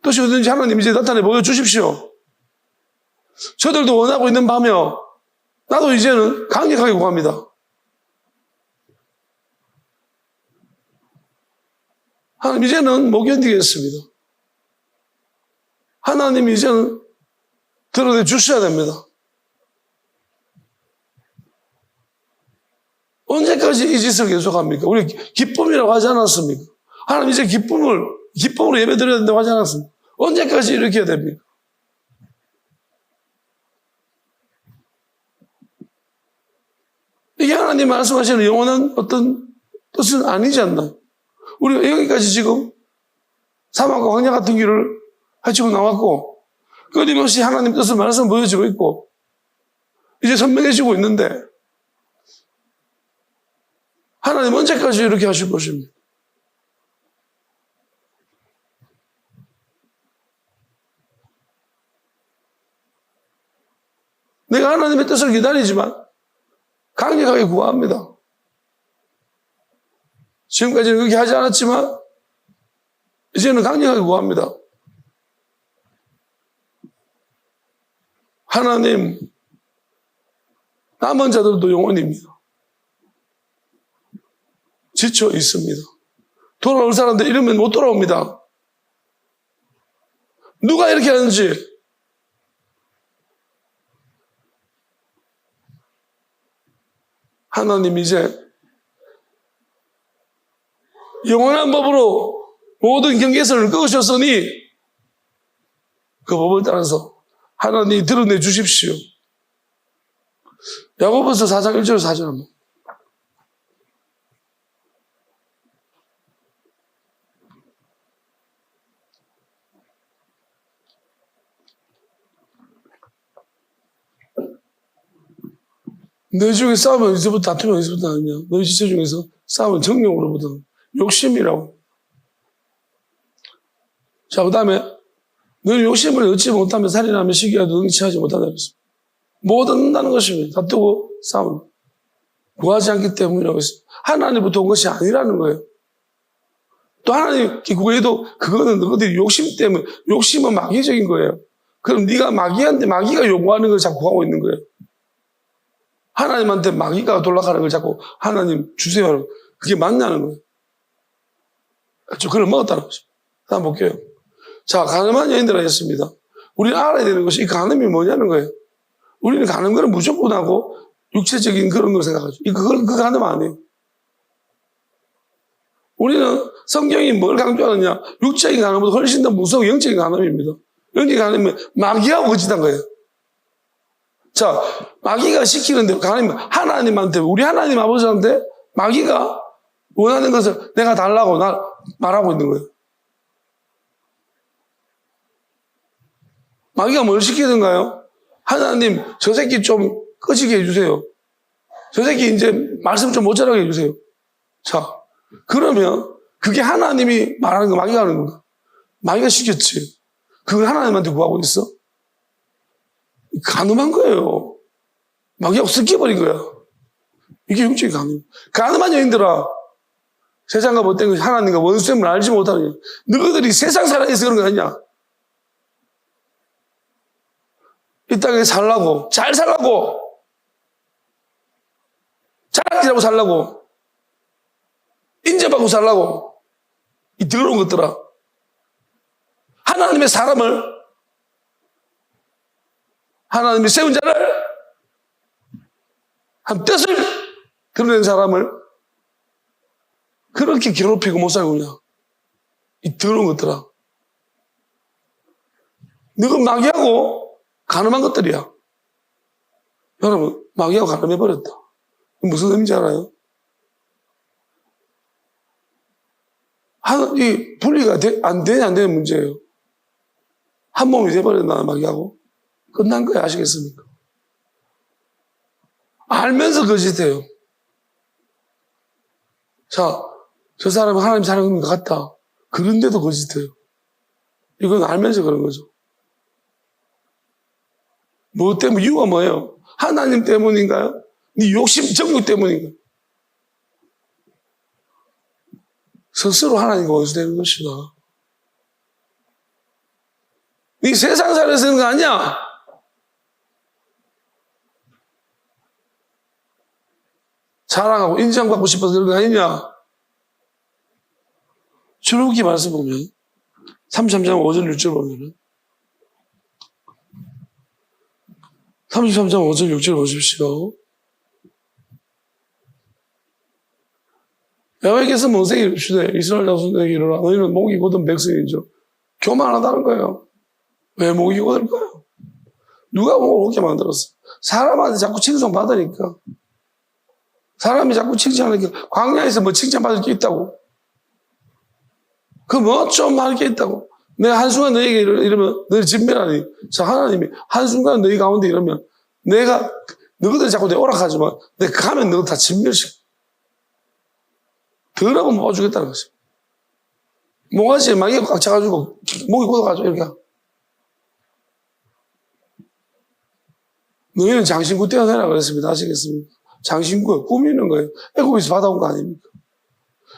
S1: 뜻이 어디 있는지 하나님 이제 나타내 보여주십시오. 저들도 원하고 있는 바며, 나도 이제는 강력하게 구합니다. 하나님, 이제는 못 견디겠습니다. 하나님, 이제는 드러내 주셔야 됩니다. 언제까지 이 짓을 계속합니까? 우리 기쁨이라고 하지 않았습니까? 하나님, 이제 기쁨으로 예배 드려야 된다고 하지 않았습니까? 언제까지 이렇게 해야 됩니까? 이게 하나님 말씀하시는 영원한 어떤 뜻은 아니지 않나? 우리가 여기까지 지금 사막과 광야 같은 길을 헤치고 나왔고, 끊임없이 하나님 뜻을 말씀 보여주고 있고, 이제 선명해지고 있는데, 하나님 언제까지 이렇게 하실 것입니까? 내가 하나님의 뜻을 기다리지만 강력하게 구합니다. 지금까지는 그렇게 하지 않았지만 이제는 강력하게 구합니다. 하나님, 남은 자들도 영원입니다. 지쳐 있습니다. 돌아올 사람들 이러면 못 돌아옵니다. 누가 이렇게 하는지. 하나님 이제 영원한 법으로 모든 경계선을 끄으셨으니 그 법을 따라서 하나님 드러내 주십시오. 야고보서 4장 1절 4절 한번. 너희 중에 싸움은 어디서부터, 다툼이 어디서부터 나느냐? 너희 지체 중에서 싸움은 정욕으로부터, 욕심이라고. 자, 그 다음에 너희 욕심을 얻지 못하면 살인하며 시기하도 능치하지 못한다. 모든 다는 것입니다. 다투고 싸움. 구하지 않기 때문이라고 했어요. 하나님부터 온 것이 아니라는 거예요. 또 하나님께 구해도 그거는 너희들이 욕심 때문에, 욕심은 마귀적인 거예요. 그럼 네가 마귀한테 마귀가 요구하는 걸 자꾸 구하고 있는 거예요. 하나님한테 마귀가 돌아가는 걸 자꾸 하나님 주세요. 그게 맞냐는 거예요. 그걸 먹었다는 거죠. 다음 볼게요. 자, 가늠한 여인들아 했습니다. 우리는 알아야 되는 것이 이 가늠이 뭐냐는 거예요. 우리는 가는 거는 무조건하고 육체적인 그런 걸 생각하죠. 그 가늠 아니에요. 우리는 성경이 뭘 강조하느냐? 육체적인 가늠보다 훨씬 더 무서운 영적인 가늠입니다. 영적인 가늠은 마귀하고 거짓한 거예요. 자, 마귀가 시키는 대로 가늠은 하나님한테, 우리 하나님 아버지한테 마귀가 원하는 것을 내가 달라고 말하고 있는 거예요. 마귀가 뭘 시키던가요? 하나님, 저 새끼 좀 꺼지게 해주세요. 저 새끼 이제 말씀 좀 못 전하게 해주세요. 자, 그러면 그게 하나님이 말하는 거 마귀가 하는 건가? 마귀가 시켰지. 그걸 하나님한테 구하고 있어? 가늠한 거예요. 마귀하고 섞여버린 거야. 이게 영적인 가늠. 가늠한 여인들아, 세상과 못된 것이 하나님과 원수됨을 알지 못하느냐. 너희들이 세상 살아있어 그런 거 아니냐? 이 땅에 살라고, 잘 살라고, 잘하고 살라고, 인정받고 살라고, 이 더러운 것들아. 하나님의 사람을, 하나님이 세운 자를, 한 뜻을 드러낸 사람을 그렇게 괴롭히고 못 살고 있냐. 이 더러운 것들아. 너가 마귀하고 가늠한 것들이야. 여러분, 마귀하고 가늠해버렸다. 무슨 의미인지 알아요? 이 분리가 안 되는 문제예요. 한 몸이 돼버렸나, 마귀하고. 끝난 거야, 아시겠습니까? 알면서 거짓해요. 자, 저 사람은 하나님 사랑하는 것 같다. 그런데도 거짓해요. 이건 알면서 그런 거죠. 뭐 때문에, 이유가 뭐예요? 하나님 때문인가요? 네 욕심, 정욕 때문인가요? 스스로 하나님과 원수되는 것이다. 네 세상 살아서 하는 거 아니야? 자랑하고 인정받고 싶어서 그런 거 아니냐? 출애굽기 말씀 보면 33장 5절 6절 보면은 33장 5절 6절 보십시오. 여호와께서 모세에게 이르시되 이스라엘 자손에게 이르라 너희는 목이 곧은 백성이죠. 교만하다는 거예요. 왜 목이 곧을까요? 누가 목을 곧게 만들었어? 사람한테 자꾸 칭송받으니까. 사람이 자꾸 칭찬하니까 광야에서 뭐 칭찬받을 게 있다고. 그 뭐 좀 할 게 있다고. 내가 한순간 너에게 이러면 너희 진멸하니. 자, 하나님이 한순간 너희 가운데 이러면 내가 너희들 자꾸 내 오락하지만 내가 가면 너희 다 진멸시켜. 더라고 모아주겠다는 것이. 모가지에 마귀가 꽉 차가지고 목이 곧아가지고 이렇게. 너희는 장신구 떼어내라 그랬습니다. 아시겠습니까? 장신구 꾸미는 거예요. 애굽에서 받아온 거 아닙니까?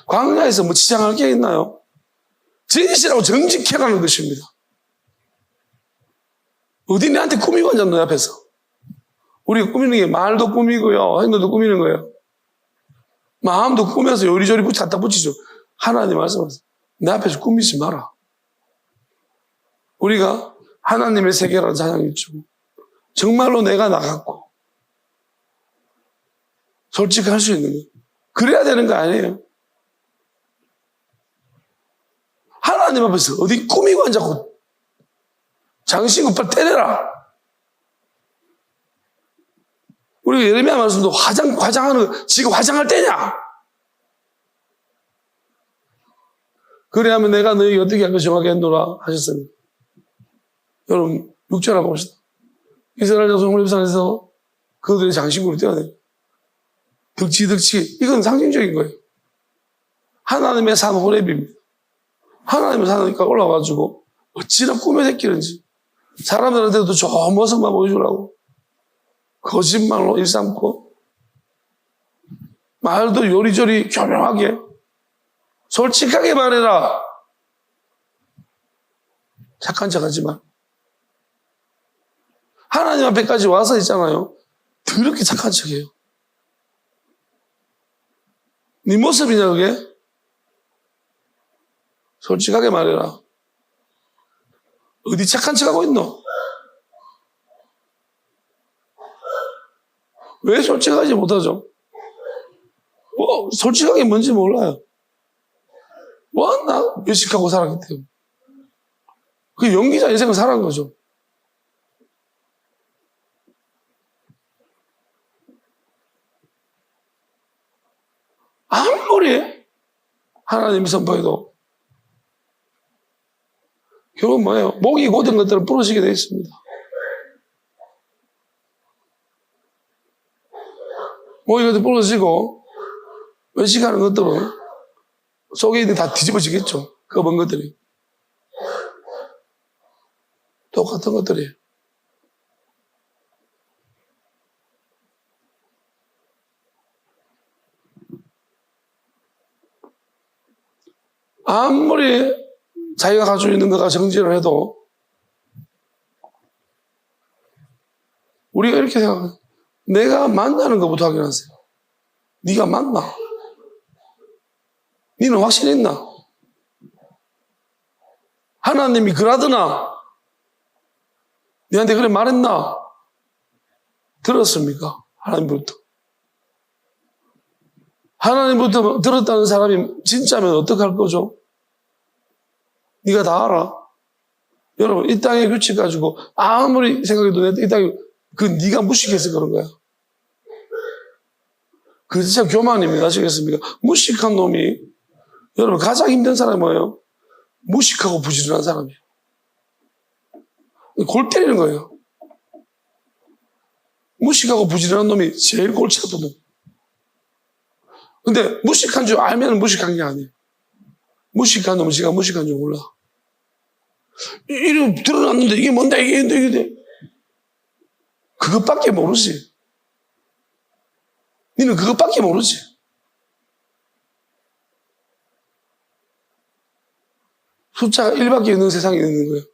S1: 광야에서 뭐 지장할 게 있나요? 진실하고 정직해라는 것입니다. 어디 내한테 꾸미고 앉아 너 앞에서. 우리가 꾸미는 게 말도 꾸미고요. 행동도 꾸미는 거예요. 마음도 꾸며서 요리조리 갖다 붙이죠. 하나님 말씀하세요. 내 앞에서 꾸미지 마라. 우리가 하나님의 세계라는 찬양이 있죠. 정말로 내가 나갔고 솔직할 수 있는 거예요. 그래야 되는 거 아니에요. 하나님 앞에서 어디 꾸미고 앉았고 장신구 빨리 때려라. 우리 예레미야 말씀도 화장하는 거 지금 화장할 때냐? 그래야면 내가 너에게 어떻게 할 것을 정하게 했노라 하셨습니다. 여러분 6절 한번 봅시다. 이스라엘 자손 호렙산에서 그들의 장신구를 떼어내요. 덕지 이건 상징적인 거예요. 하나님의 산 호렙입니다. 하나님의 산이니까 올라와가지고 어찌나 꿈에 새끼는지 사람들한테도 좋은 모습만 보여주려고 거짓말로 일삼고 말도 요리조리 교묘하게 솔직하게 말해라. 착한 척하지 마. 하나님 앞에까지 와서 있잖아요. 더럽게 착한 척해요. 네 모습이냐 그게? 솔직하게 말해라. 어디 착한 척하고 있노? 왜 솔직하지 못하죠? 뭐 솔직하게 뭔지 몰라요. 나 외식하고 살았기 때문에. 그 연기자 인생을 살아간 거죠. 아무리 하나님이 선포해도 결국 뭐예요? 목이 고든 것들은 부러지게 되어 있습니다. 목이 고든 부러지고 외식하는 것들은 속에 있는 다 뒤집어지겠죠. 검은 것들이. 똑같은 것들이에요. 아무리 자기가 가지고 있는 것과 정지를 해도 우리가 이렇게 생각해요. 내가 만나는 것부터 확인하세요. 네가 맞나? 너는 확신 있나? 하나님이 그러더나? 너한테 그래 말했나? 들었습니까? 하나님부터. 하나님부터 들었다는 사람이 진짜면 어떡할 거죠? 네가 다 알아. 여러분, 이 땅의 규칙 가지고 아무리 생각해도 이 땅에 그 네가 무식해서 그런 거야. 그 진짜 교만입니다. 아시겠습니까? 무식한 놈이 여러분 가장 힘든 사람이 뭐예요? 무식하고 부지런한 사람이에요. 골 때리는 거예요. 무식하고 부지런한 놈이 제일 골치 아픈 놈. 근데 무식한 줄 알면 무식한 게 아니에요. 무식한 놈은 지가 무식한 줄 몰라. 이름 드러났는데 이게 뭔데 이게 그것밖에 모르지. 너는 그것밖에 모르지. 숫자가 1밖에 있는 세상에 있는 거예요.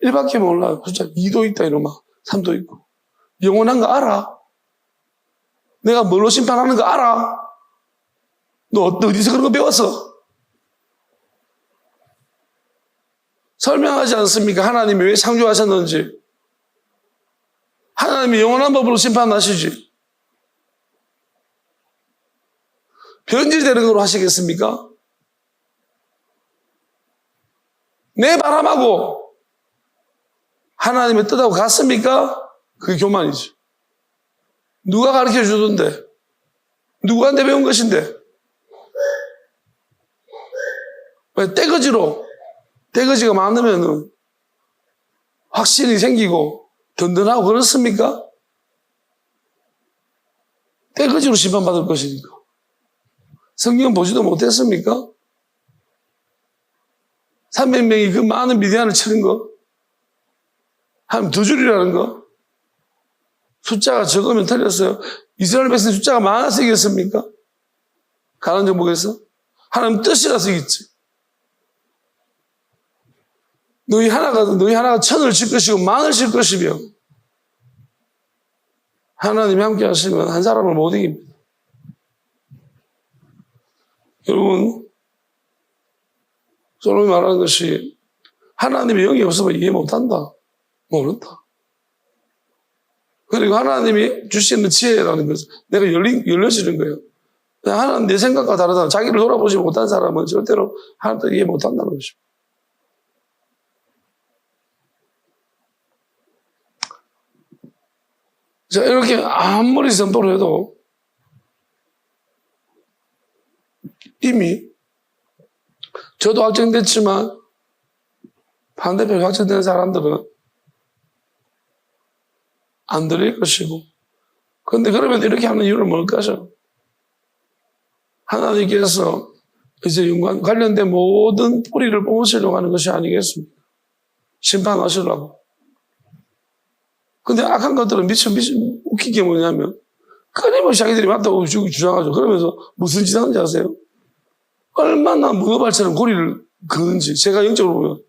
S1: 1밖에 몰라. 숫자 2도 있다 이러면 3도 있고. 영원한 거 알아? 내가 뭘로 심판하는 거 알아? 너 어디서 그런 거 배웠어? 설명하지 않습니까? 하나님이 왜 창조하셨는지. 하나님이 영원한 법으로 심판하시지. 변질되는 걸로 하시겠습니까? 내 바람하고 하나님의 뜻하고 같습니까? 그게 교만이지. 누가 가르쳐 주던데? 누구한테 배운 것인데? 왜 떼거지가 많으면 확신이 생기고 든든하고 그렇습니까? 떼거지로 심판받을 것이니까. 성경 보지도 못했습니까? 300명이 그 많은 미디안을 치는 거, 한 두 줄이라는 거, 숫자가 적으면 틀렸어요. 이스라엘 백성 숫자가 많아서 이겼습니까? 가나안 정복에서? 하나님 뜻이라서 이겼지. 너희 하나가 천을 칠 것이고 만을 칠 것이며, 하나님이 함께 하시면 한 사람을 못 이깁니다. 여러분, 솔로몬이 말하는 것이 하나님의 영이 없으면 이해 못한다. 모른다. 그리고 하나님이 주시는 지혜라는 것은 내가 열려지는 거예요. 하나님 내 생각과 다르다. 자기를 돌아보지 못한 사람은 절대로 하나님도 이해 못한다는 것입니다. 자, 이렇게 아무리 선포를 해도 이미 저도 확정됐지만 반대편에 확정된 사람들은 안 들릴 것이고, 그런데 그러면 이렇게 하는 이유는 뭘까죠? 하나님께서 이제 윤관 관련된 모든 뿌리를 뽑으시려고 하는 것이 아니겠습니까? 심판하시려고. 근데 악한 것들은 웃긴 게 뭐냐면 끊임없이 자기들이 맞다고 주장하죠. 그러면서 무슨 짓 하는지 아세요? 얼마나 문어발처럼 고리를 그는지 제가 영적으로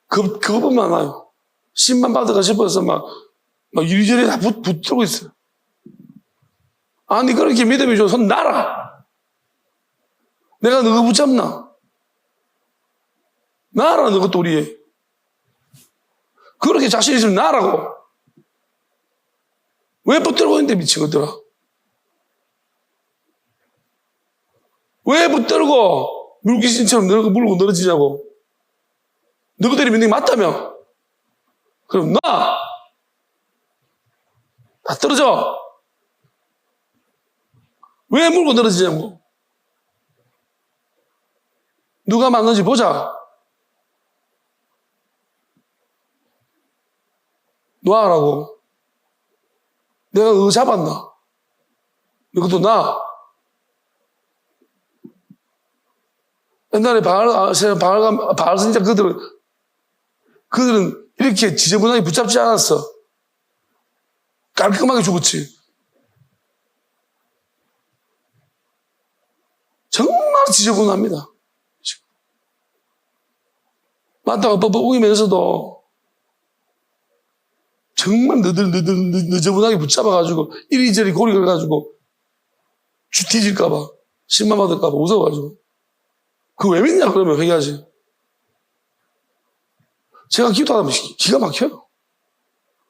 S1: 보면 겁은 많아요. 신만 받을까 싶어서 막 이리저리 다 붙들고 있어요. 아니 그렇게 믿음이 좋아 손 놔라. 내가 너가 붙잡나? 놔라 너것도 우리에. 그렇게 자신 있으면 놔라고. 왜 붙들고 있는데 미친 것들아. 왜 붙들고 물귀신처럼 물고 늘어지냐고. 너희들이 믿는 게 맞다며. 그럼 놔. 다 떨어져. 왜 물고 늘어지냐고. 누가 맞는지 보자. 놔라고. 내가 그거 잡았나? 이것도 나. 옛날에 바알 선지자 그들은 이렇게 지저분하게 붙잡지 않았어. 깔끔하게 죽었지. 정말 지저분합니다. 맞다가 뻑뻑 우기면서도 정말 느저분하게 붙잡아가지고 이리저리 고리 걸어가지고 뒤질까봐 신만 받을까봐 무서워가지고 그거 왜 믿냐 그러면 회개하지. 제가 기도하다 보면 기가 막혀요.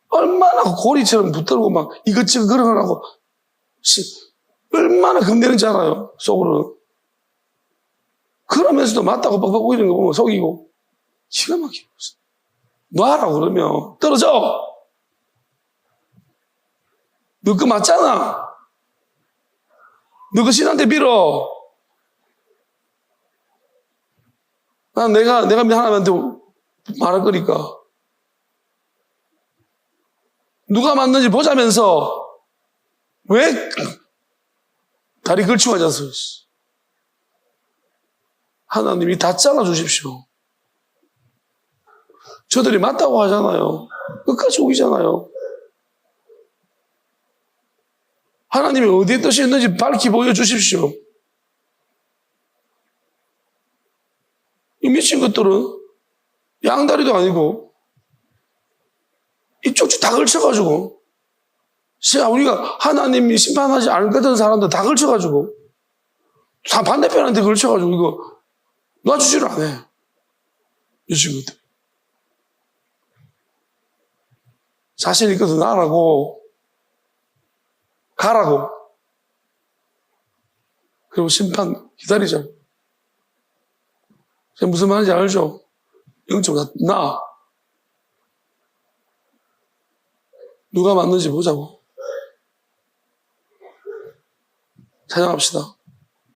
S1: 얼마나 고리처럼 붙들고 막 이것저것 걸어가라고 얼마나 겁내는지 알아요 속으로는. 그러면서도 맞다고 뻑뻑 우기는 거 보면 속이고 기가 막히고 놔라고 그러면 떨어져. 너 거 맞잖아. 너 그 신한테 빌어. 난 내가 하나님한테 말할 거니까. 누가 맞는지 보자면서 왜 다리 걸치고 앉았어. 하나님이 다 잘라주십시오. 저들이 맞다고 하잖아요. 끝까지 우기잖아요. 하나님이 어디에 뜻이 있는지 밝히 보여주십시오. 이 미친 것들은 양다리도 아니고 이쪽 다 걸쳐가지고 우리가 하나님이 심판하지 않거든 사람들 다 걸쳐가지고 다 반대편한테 걸쳐가지고 이거 놔주지를 않아. 이 친구들. 자신 있거든 나라고 가라고. 그리고 심판 기다리자. 무슨 말인지 알죠? 영적으로 나. 누가 맞는지 보자고. 찬양합시다.